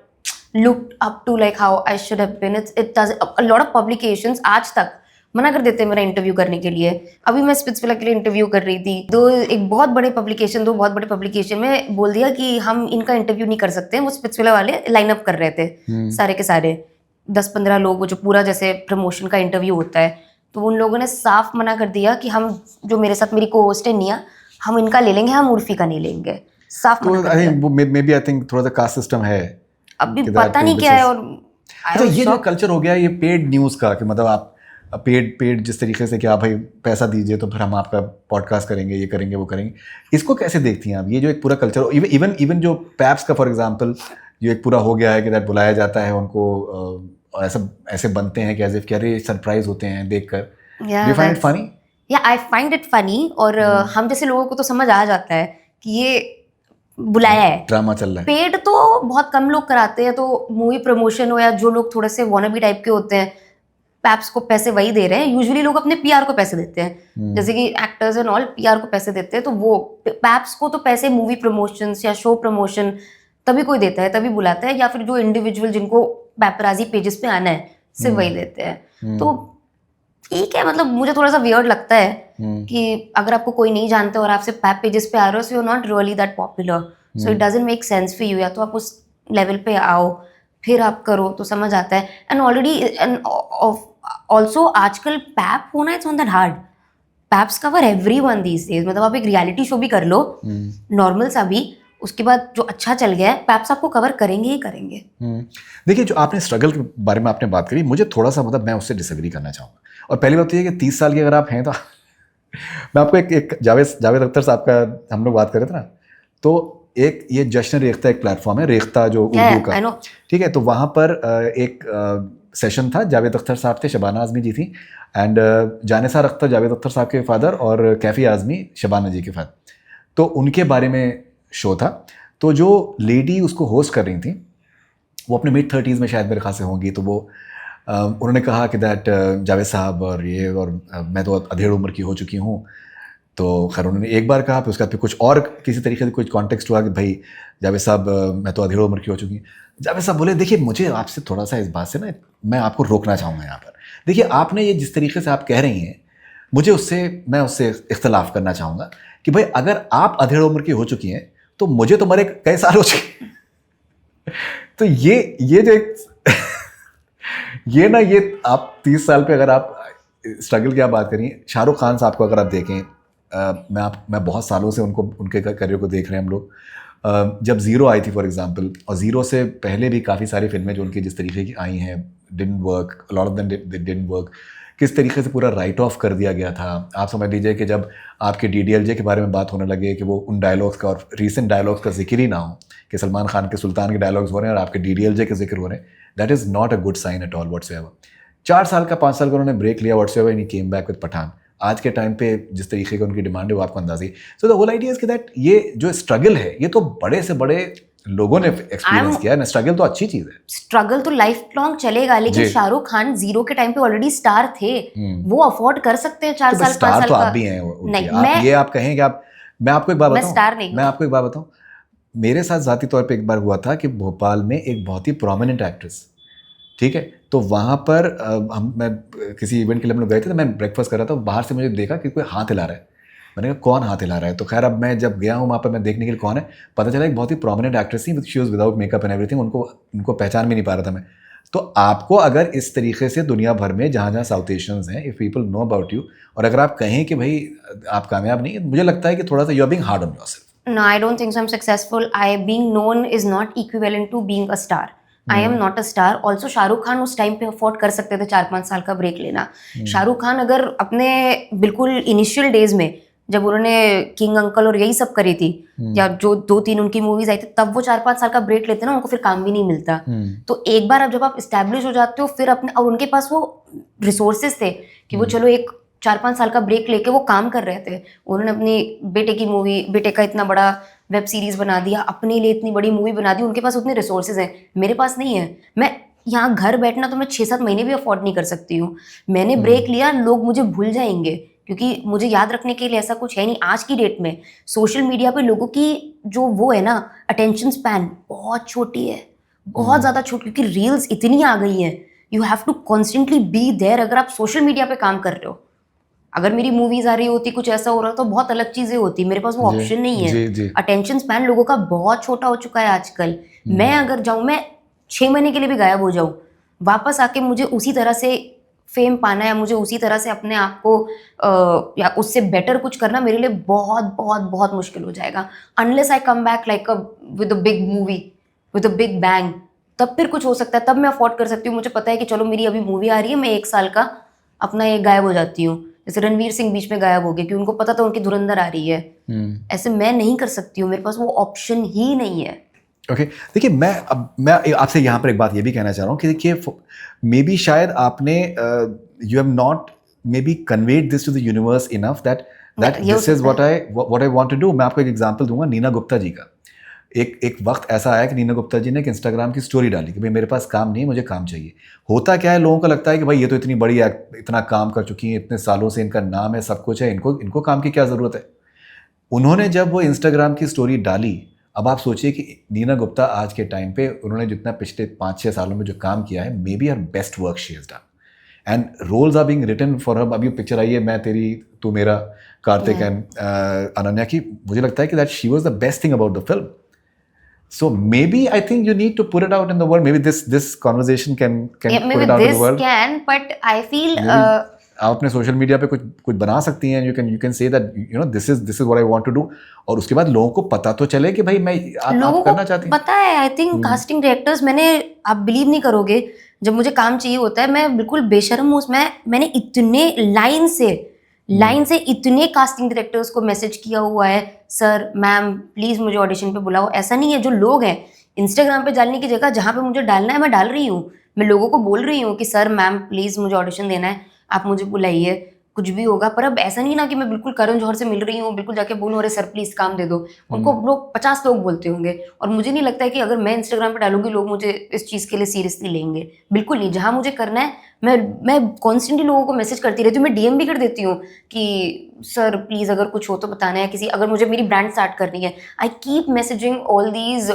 Speaker 2: looked up to like how I should have been. It does a lot of publications आज तक मना कर देते हैं मेरा interview करने के लिए. अभी मैं स्पिट्सविला के लिए इंटरव्यू कर रही थी, दो बहुत बड़े पब्लिकेशन में बोल दिया कि हम इनका इंटरव्यू नहीं कर सकते. वो स्पिट्सविला वाले लाइन अप कर रहे थे सारे के सारे 10-15 लोग, वो जो पूरा जैसे प्रमोशन का इंटरव्यू होता है. तो उन लोगों ने साफ मना कर दिया कि हम जो मेरे साथ मेरी को होस्ट है निया, हम इनका ले लेंगे, हम उर्फी का नहीं लेंगे. साफ मना कर दिया.
Speaker 1: वो मे बी आई थिंक थोड़ा सा कास्ट सिस्टम है.
Speaker 2: अभी पता नहीं क्या है. और
Speaker 1: अच्छा, ये जो कल्चर हो गया ये पेड न्यूज़ का, कि मतलब आप पेड जिस तरीके से कि आप भाई पैसा दीजिए तो फिर हम आपका पॉडकास्ट करेंगे, ये करेंगे, वो करेंगे, इसको कैसे देखती हैं आप? ये जो एक पूरा कल्चर, इवन जो पैप्स का फॉर एग्जांपल जो एक पूरा हो गया है कि दैट बुलाया जाता है उनको, ऐसे बनते हैं कि एज इफ कि अरे सरप्राइज होते हैं देखकर. You find it funny?
Speaker 2: या आई फाइंड इट फनी. और हम जैसे लोगों को तो समझ आ जाता है कि ये बुलाया है,
Speaker 1: ड्रामा चल रहा है.
Speaker 2: पेड तो बहुत कम लोग कराते हैं. तो मूवी प्रमोशन हो या जो लोग थोड़े से वॉनबी टाइप के होते हैं, पैप्स को पैसे वही दे रहे हैं. यूजुअली लोग अपने पीआर को पैसे देते हैं, जैसे कि एक्टर्स एंड ऑल पीआर को पैसे देते हैं. तो वो पैप्स को तो पैसे मूवी प्रमोशन या शो प्रमोशन तभी कोई देता है, तभी बुलाता है. या फिर जो इंडिविजुअल जिनको पैपराजी पेजेस पे आना है सिर्फ वही देते हैं. तो ठीक है, मतलब मुझे थोड़ा सा वियर्ड लगता है कि अगर आपको कोई नहीं जानता और आप सिर्फ पैप पेजेस पे आ रहे हो, so you are not really that popular, so it doesn't make sense for you. या तो आप उस लेवल पे आओ फिर आप करो तो समझ आता है. एंड ऑलरेडी ऑल्सो आजकल पैप होना it's not that hard. Paps cover everyone these days. मतलब आप एक रियलिटी शो भी कर लो नॉर्मल सा भी, उसके बाद जो अच्छा चल गया है पैप्स आपको कवर करेंगे ही करेंगे.
Speaker 1: देखिए, जो आपने स्ट्रगल के बारे में आपने बात करी, मुझे थोड़ा सा मतलब मैं उससे डिसएग्री करना चाहूँगा. और पहली बात तो ये कि 30 साल के अगर आप हैं तो मैं आपको एक जावेद अख्तर साहब का हम लोग बात कर रहे थे ना, तो एक ये जश्न रेख्ता एक प्लेटफॉर्म है, रेख्ता जो उर्दू का, ठीक है. तो वहाँ पर एक सेशन था, जावेद अख्तर साहब थे, शबाना आज़मी जी थी, एंड जानिसार अख्तर जावेद अख्तर साहब के फादर और कैफ़ी आज़मी शबाना जी के फादर. तो उनके बारे में शो था. तो जो लेडी उसको होस्ट कर रही थी वो अपने मिड 30s में शायद मेरे ख्याल से होंगी. तो वो उन्होंने कहा कि दैट जावेद साहब और ये और मैं तो अधेड़ उम्र की हो चुकी हूँ. तो खैर उन्होंने एक बार कहा, फिर उसके बाद फिर कुछ और किसी तरीके से कुछ कॉन्टेक्स्ट हुआ कि भाई जावेद साहब मैं तो अधेड़ उम्र की हो चुकी हूँ. जावेद साहब बोले, देखिए मुझे आपसे थोड़ा सा इस बात से ना मैं आपको रोकना चाहूँगा यहाँ पर. देखिए, आपने ये जिस तरीके से आप कह रही हैं, मैं उससे इख्तलाफ करना चाहूँगा कि भाई अगर आप अधेड़ उम्र की हो चुकी हैं तो मुझे तो मरे कई साल हो चुके. तो ये जो एक ये आप 30 साल पे अगर आप स्ट्रगल की आप बात करिए, शाहरुख खान साहब को अगर आप देखें, मैं बहुत सालों से उनके करियर को देख रहे हैं हम लोग. जब ज़ीरो आई थी फॉर एग्जांपल, और ज़ीरो से पहले भी काफ़ी सारी फिल्में जो उनकी जिस तरीके की आई हैं didn't work, lot of them didn't work. किस तरीके से पूरा राइट ऑफ कर दिया गया था. आप समझ लीजिए कि जब आपके DDLJ के बारे में बात होने लगे कि वो उन डायलॉग्स का और रीसेंट डायलॉग्स का जिक्र ही ना हो, कि सलमान खान के सुल्तान के डायलॉग्स हो रहे हैं और आपके DDLJ के जिक्र हो रहे हैं, that is not a good sign at all whatsoever. 4 साल का 5 साल का उन्होंने ब्रेक लिया whatsoever, and he came back with Pathaan. आज के टाइम पे जिस तरीके की उनकी डिमांड है वो आपको अंदाज़ा ही. So the whole idea is कि दैट ये जो स्ट्रगल है ये तो बड़े से बड़े लोगों ने एक्सपीरियंस किया है. स्ट्रगल तो अच्छी चीज़ है, स्ट्रगल
Speaker 2: तो लाइफ लॉन्ग चलेगा. लेकिन शाहरुख खान ज़ीरो के टाइम पे ऑलरेडी स्टार थे, वो अफोर्ड कर सकते हैं 4 साल 5 साल
Speaker 1: तो
Speaker 2: का.
Speaker 1: आप भी हैं. नहीं, ये आप कहें कि आप, मैं आपको एक बात बताऊं, मेरे साथ ज़ाती तौर पे एक बार हुआ था कि भोपाल में एक बहुत ही प्रोमिनेंट एक्ट्रेस, ठीक है, तो वहाँ पर मैं किसी इवेंट के लिए हम लोग गए थे, तो मैं ब्रेकफास्ट कर रहा था. बाहर से मुझे देखा कि कोई हाथ हिला रहा है. मैंने कहा कौन हाथ हिला रहा है. तो खैर अब मैं जब गया हूँ वहाँ पर मैं देखने के लिए कौन है, पता चला एक बहुत ही प्रोमिनेंट एक्ट्रेस थी, she was without makeup and everything. उनको पहचान भी नहीं पा रहा था मैं. तो आपको अगर इस तरीके से दुनिया भर में जहाँ साउथ एशियंस हैं, if people know about you, और अगर आप कहें कि भाई आप कामयाब नहीं, मुझे लगता है कि थोड़ा सा you are being hard on yourself.
Speaker 2: No, I don't think so. I'm successful. Being known is not equivalent to being a star. I am not a star. Also Shahrukh Khan उस टाइम पे अफोर्ड कर सकते थे 4-5 साल का ब्रेक लेना. शाहरुख खान अगर अपने बिल्कुल इनिशियल डेज में जब उन्होंने किंग अंकल और यही सब करी थी, या जो 2-3 उनकी मूवीज आई थी, तब वो 4-5 साल का ब्रेक लेते ना, उनको फिर काम भी नहीं मिलता. तो एक बार अब जब आप इस्टेब्लिश हो जाते हो, फिर अपने, और उनके पास वो रिसोर्सेज थे कि वो चलो एक 4-5 साल का ब्रेक लेके वो काम कर रहे थे. उन्होंने अपनी बेटे की मूवी, बेटे का इतना बड़ा वेब सीरीज बना दिया, अपने लिए इतनी बड़ी मूवी बना दी. उनके पास उतने रिसोर्सेज हैं, मेरे पास नहीं है. मैं यहाँ घर बैठना तो मैं 6-7 महीने भी अफोर्ड नहीं कर सकती हूँ. मैंने ब्रेक लिया, लोग मुझे भूल जाएंगे क्योंकि मुझे याद रखने के लिए ऐसा कुछ है नहीं. आज की डेट में सोशल मीडिया पे लोगों की जो वो है ना, अटेंशन स्पैन बहुत छोटी है, बहुत ज़्यादा छोटी, क्योंकि रील्स इतनी आ गई हैं. You have to constantly be there. अगर आप सोशल मीडिया पे काम कर रहे हो, अगर मेरी मूवीज आ रही होती, कुछ ऐसा हो रहा तो बहुत अलग चीजें होती. मेरे पास वो ऑप्शन नहीं है. अटेंशन स्पैन लोगों का बहुत छोटा हो चुका है आजकल. मैं अगर जाऊं, मैं 6 महीने के लिए भी गायब हो जाऊं, वापस आके मुझे उसी तरह से फेम पाना है, मुझे उसी तरह से अपने आप को या उससे बेटर कुछ करना मेरे लिए बहुत बहुत बहुत मुश्किल हो जाएगा. Unless I come back like with a big movie, with a big bang, तब फिर कुछ हो सकता है. तब मैं अफोर्ड कर सकती हूँ. मुझे पता है कि चलो मेरी अभी मूवी आ रही है, मैं 1 साल का अपना ये गायब हो जाती हूँ. जैसे रणवीर सिंह बीच में गायब हो गए क्योंकि उनको पता था उनकी धुरंधर आ रही है. ऐसे मैं नहीं कर सकती हूँ, मेरे पास वो ऑप्शन ही नहीं है.
Speaker 1: ओके देखिए, मैं आपसे यहाँ पर एक बात ये भी कहना चाह रहा हूँ कि देखिए, मे बी शायद आपने you have not maybe conveyed this to the universe enough that this is what I want to do. मैं आपको एक एग्जांपल दूंगा नीना गुप्ता जी का. एक वक्त ऐसा आया कि नीना गुप्ता जी ने एक इंस्टाग्राम की स्टोरी डाली कि भाई मेरे पास काम नहीं है, मुझे काम चाहिए. होता क्या है, लोगों को लगता है कि भाई ये तो इतनी बड़ी इतना काम कर चुकी हैं, इतने सालों से इनका नाम है, सब कुछ है, इनको काम की क्या ज़रूरत है. उन्होंने जब वो इंस्टाग्राम की स्टोरी डाली, अब आप सोचिए कि नीना गुप्ता आज के टाइम पे उन्होंने जितना पिछले 5-6 सालों में जो काम किया है, maybe her best work she has done and roles are being written for her. अभी पिक्चर आई है मैं तेरी तू मेरा, कार्तिक एंड अनन्या की. मुझे लगता है कि that she was the best thing about the film. So maybe I think you need to put it out in the world. Maybe this conversation can put it out in the world.
Speaker 2: Maybe this can, but I feel
Speaker 1: आप अपने social media पे कुछ बना सकती हैं. you can say that you know this is what I want to do. और उसके बाद लोगों को पता तो चले कि भाई मैं आप करना चाहती हैं.
Speaker 2: पता है, आई थिंक कास्टिंग डायरेक्टर्स, आप बिलीव नहीं करोगे, जब मुझे काम चाहिए होता है मैं बिल्कुल बेशर्म हूँ. मैंने इतने लाइन से इतने कास्टिंग डायरेक्टर्स को मैसेज किया हुआ है, सर मैम प्लीज़ मुझे ऑडिशन पे बुलाओ. ऐसा नहीं है, जो लोग हैं इंस्टाग्राम पे डालने की जगह जहाँ पे मुझे डालना है मैं डाल रही हूँ. मैं लोगों को बोल रही हूँ कि सर मैम प्लीज़ मुझे ऑडिशन देना है, आप मुझे बुलाइए, कुछ भी होगा. पर अब ऐसा नहीं ना कि मैं बिल्कुल करण जौहर से मिल रही हूँ, बिल्कुल जाके बोलूँ अरे सर प्लीज़ काम दे दो. उनको लोग 50 लोग बोलते होंगे, और मुझे नहीं लगता है कि अगर मैं इंस्टाग्राम पे डालूंगी लोग मुझे इस चीज़ के लिए सीरियसली लेंगे. बिल्कुल नहीं. जहाँ मुझे करना है मैं कॉन्स्टेंटली लोगों को मैसेज करती रहती हूँ. मैं डीएम भी कर देती हूँ कि सर प्लीज़ अगर कुछ हो तो बताना है, किसी अगर मुझे मेरी ब्रांड स्टार्ट करनी है. I keep messaging all these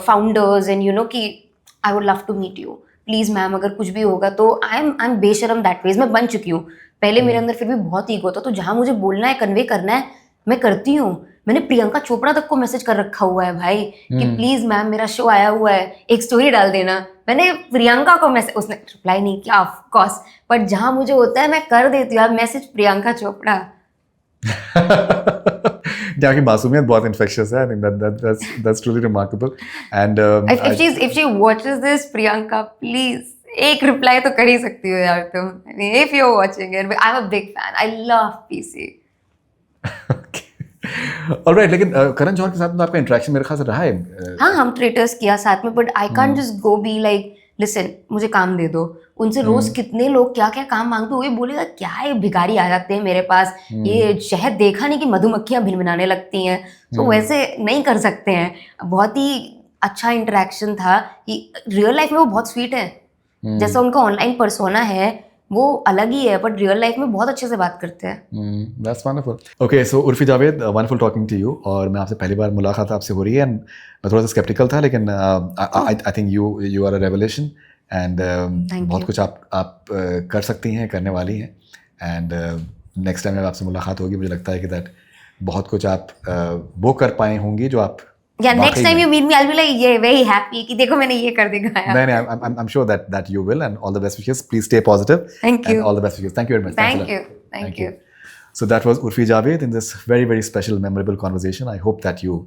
Speaker 2: founders and you know कि I would love to meet you, please ma'am अगर कुछ भी होगा तो. आई एम बेशरम दैट वेज. मैं बन चुकी हूँ. पहले मेरे अंदर फिर भी बहुत ईगो था, तो जहाँ मुझे बोलना है, कन्वे करना है, मैं करती हूँ. मैंने प्रियंका चोपड़ा तक को मैसेज कर रखा हुआ है भाई कि प्लीज मैम मेरा शो आया हुआ है, एक स्टोरी डाल देना. मैंने प्रियंका को मैसेज, उसने रिप्लाई नहीं किया ऑफ कोर्स, बट जहाँ मुझे होता है मैं कर देती हूँ मैसेज प्रियंका चोपड़ा.
Speaker 1: जहाँ की मासूमियत बहुत इन्फेक्शियस है. आई think that's truly remarkable. And
Speaker 2: if she watches this, Priyanka please एक रिप्लाई तो कर ही सकती हो यार तुम. if you're watching it, I'm a big fan. I love PC.
Speaker 1: Alright. लेकिन करण जौहर के साथ तो आपका इंटरेक्शन मेरे ख्याल से रहा है.
Speaker 2: हाँ, हम ट्रेटर्स किया साथ में, but I can't just go be like listen मुझे काम दे दो. उनसे रोज कितने लोग क्या क्या काम मांगते हुए बोलेगा क्या है, भिखारी आ जाते हैं मेरे पास, ये शहद देखा नहीं कि मधुमक्खियां भिनभिनाने लगती हैं. तो वैसे नहीं कर सकते हैं. बहुत ही अच्छा इंटरेक्शन था. रियल लाइफ में वो बहुत स्वीट है. जैसा उनका ऑनलाइन पर्सोना है वो अलग ही है, बट रियल लाइफ में बहुत अच्छे से बात करते हैं.
Speaker 1: That's wonderful. Okay, so Urfi Javed, wonderful talking to you. और मैं आपसे पहली बार मुलाकात आपसे हो रही है, मैं थोड़ा सा स्केप्टिकल था, लेकिन I think you are a revelation and बहुत कुछ आप कर सकती हैं, करने वाली हैं. And next time जब आपसे मुलाकात होगी मुझे लगता है कि that बहुत कुछ आप वो कर पाए होंगी जो आप.
Speaker 2: Yeah, next time you meet me, I'll be like, yeah, very happy कि देखो मैंने ये कर दिखाया.
Speaker 1: नहीं, I'm sure that you will, and all the best wishes. Please stay positive.
Speaker 2: Thank you.
Speaker 1: And all the best wishes. Thank you very much.
Speaker 2: Thank you.
Speaker 1: So that was Urfi Javed in this very, very special, memorable conversation. I hope that you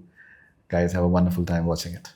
Speaker 1: guys have a wonderful time watching it.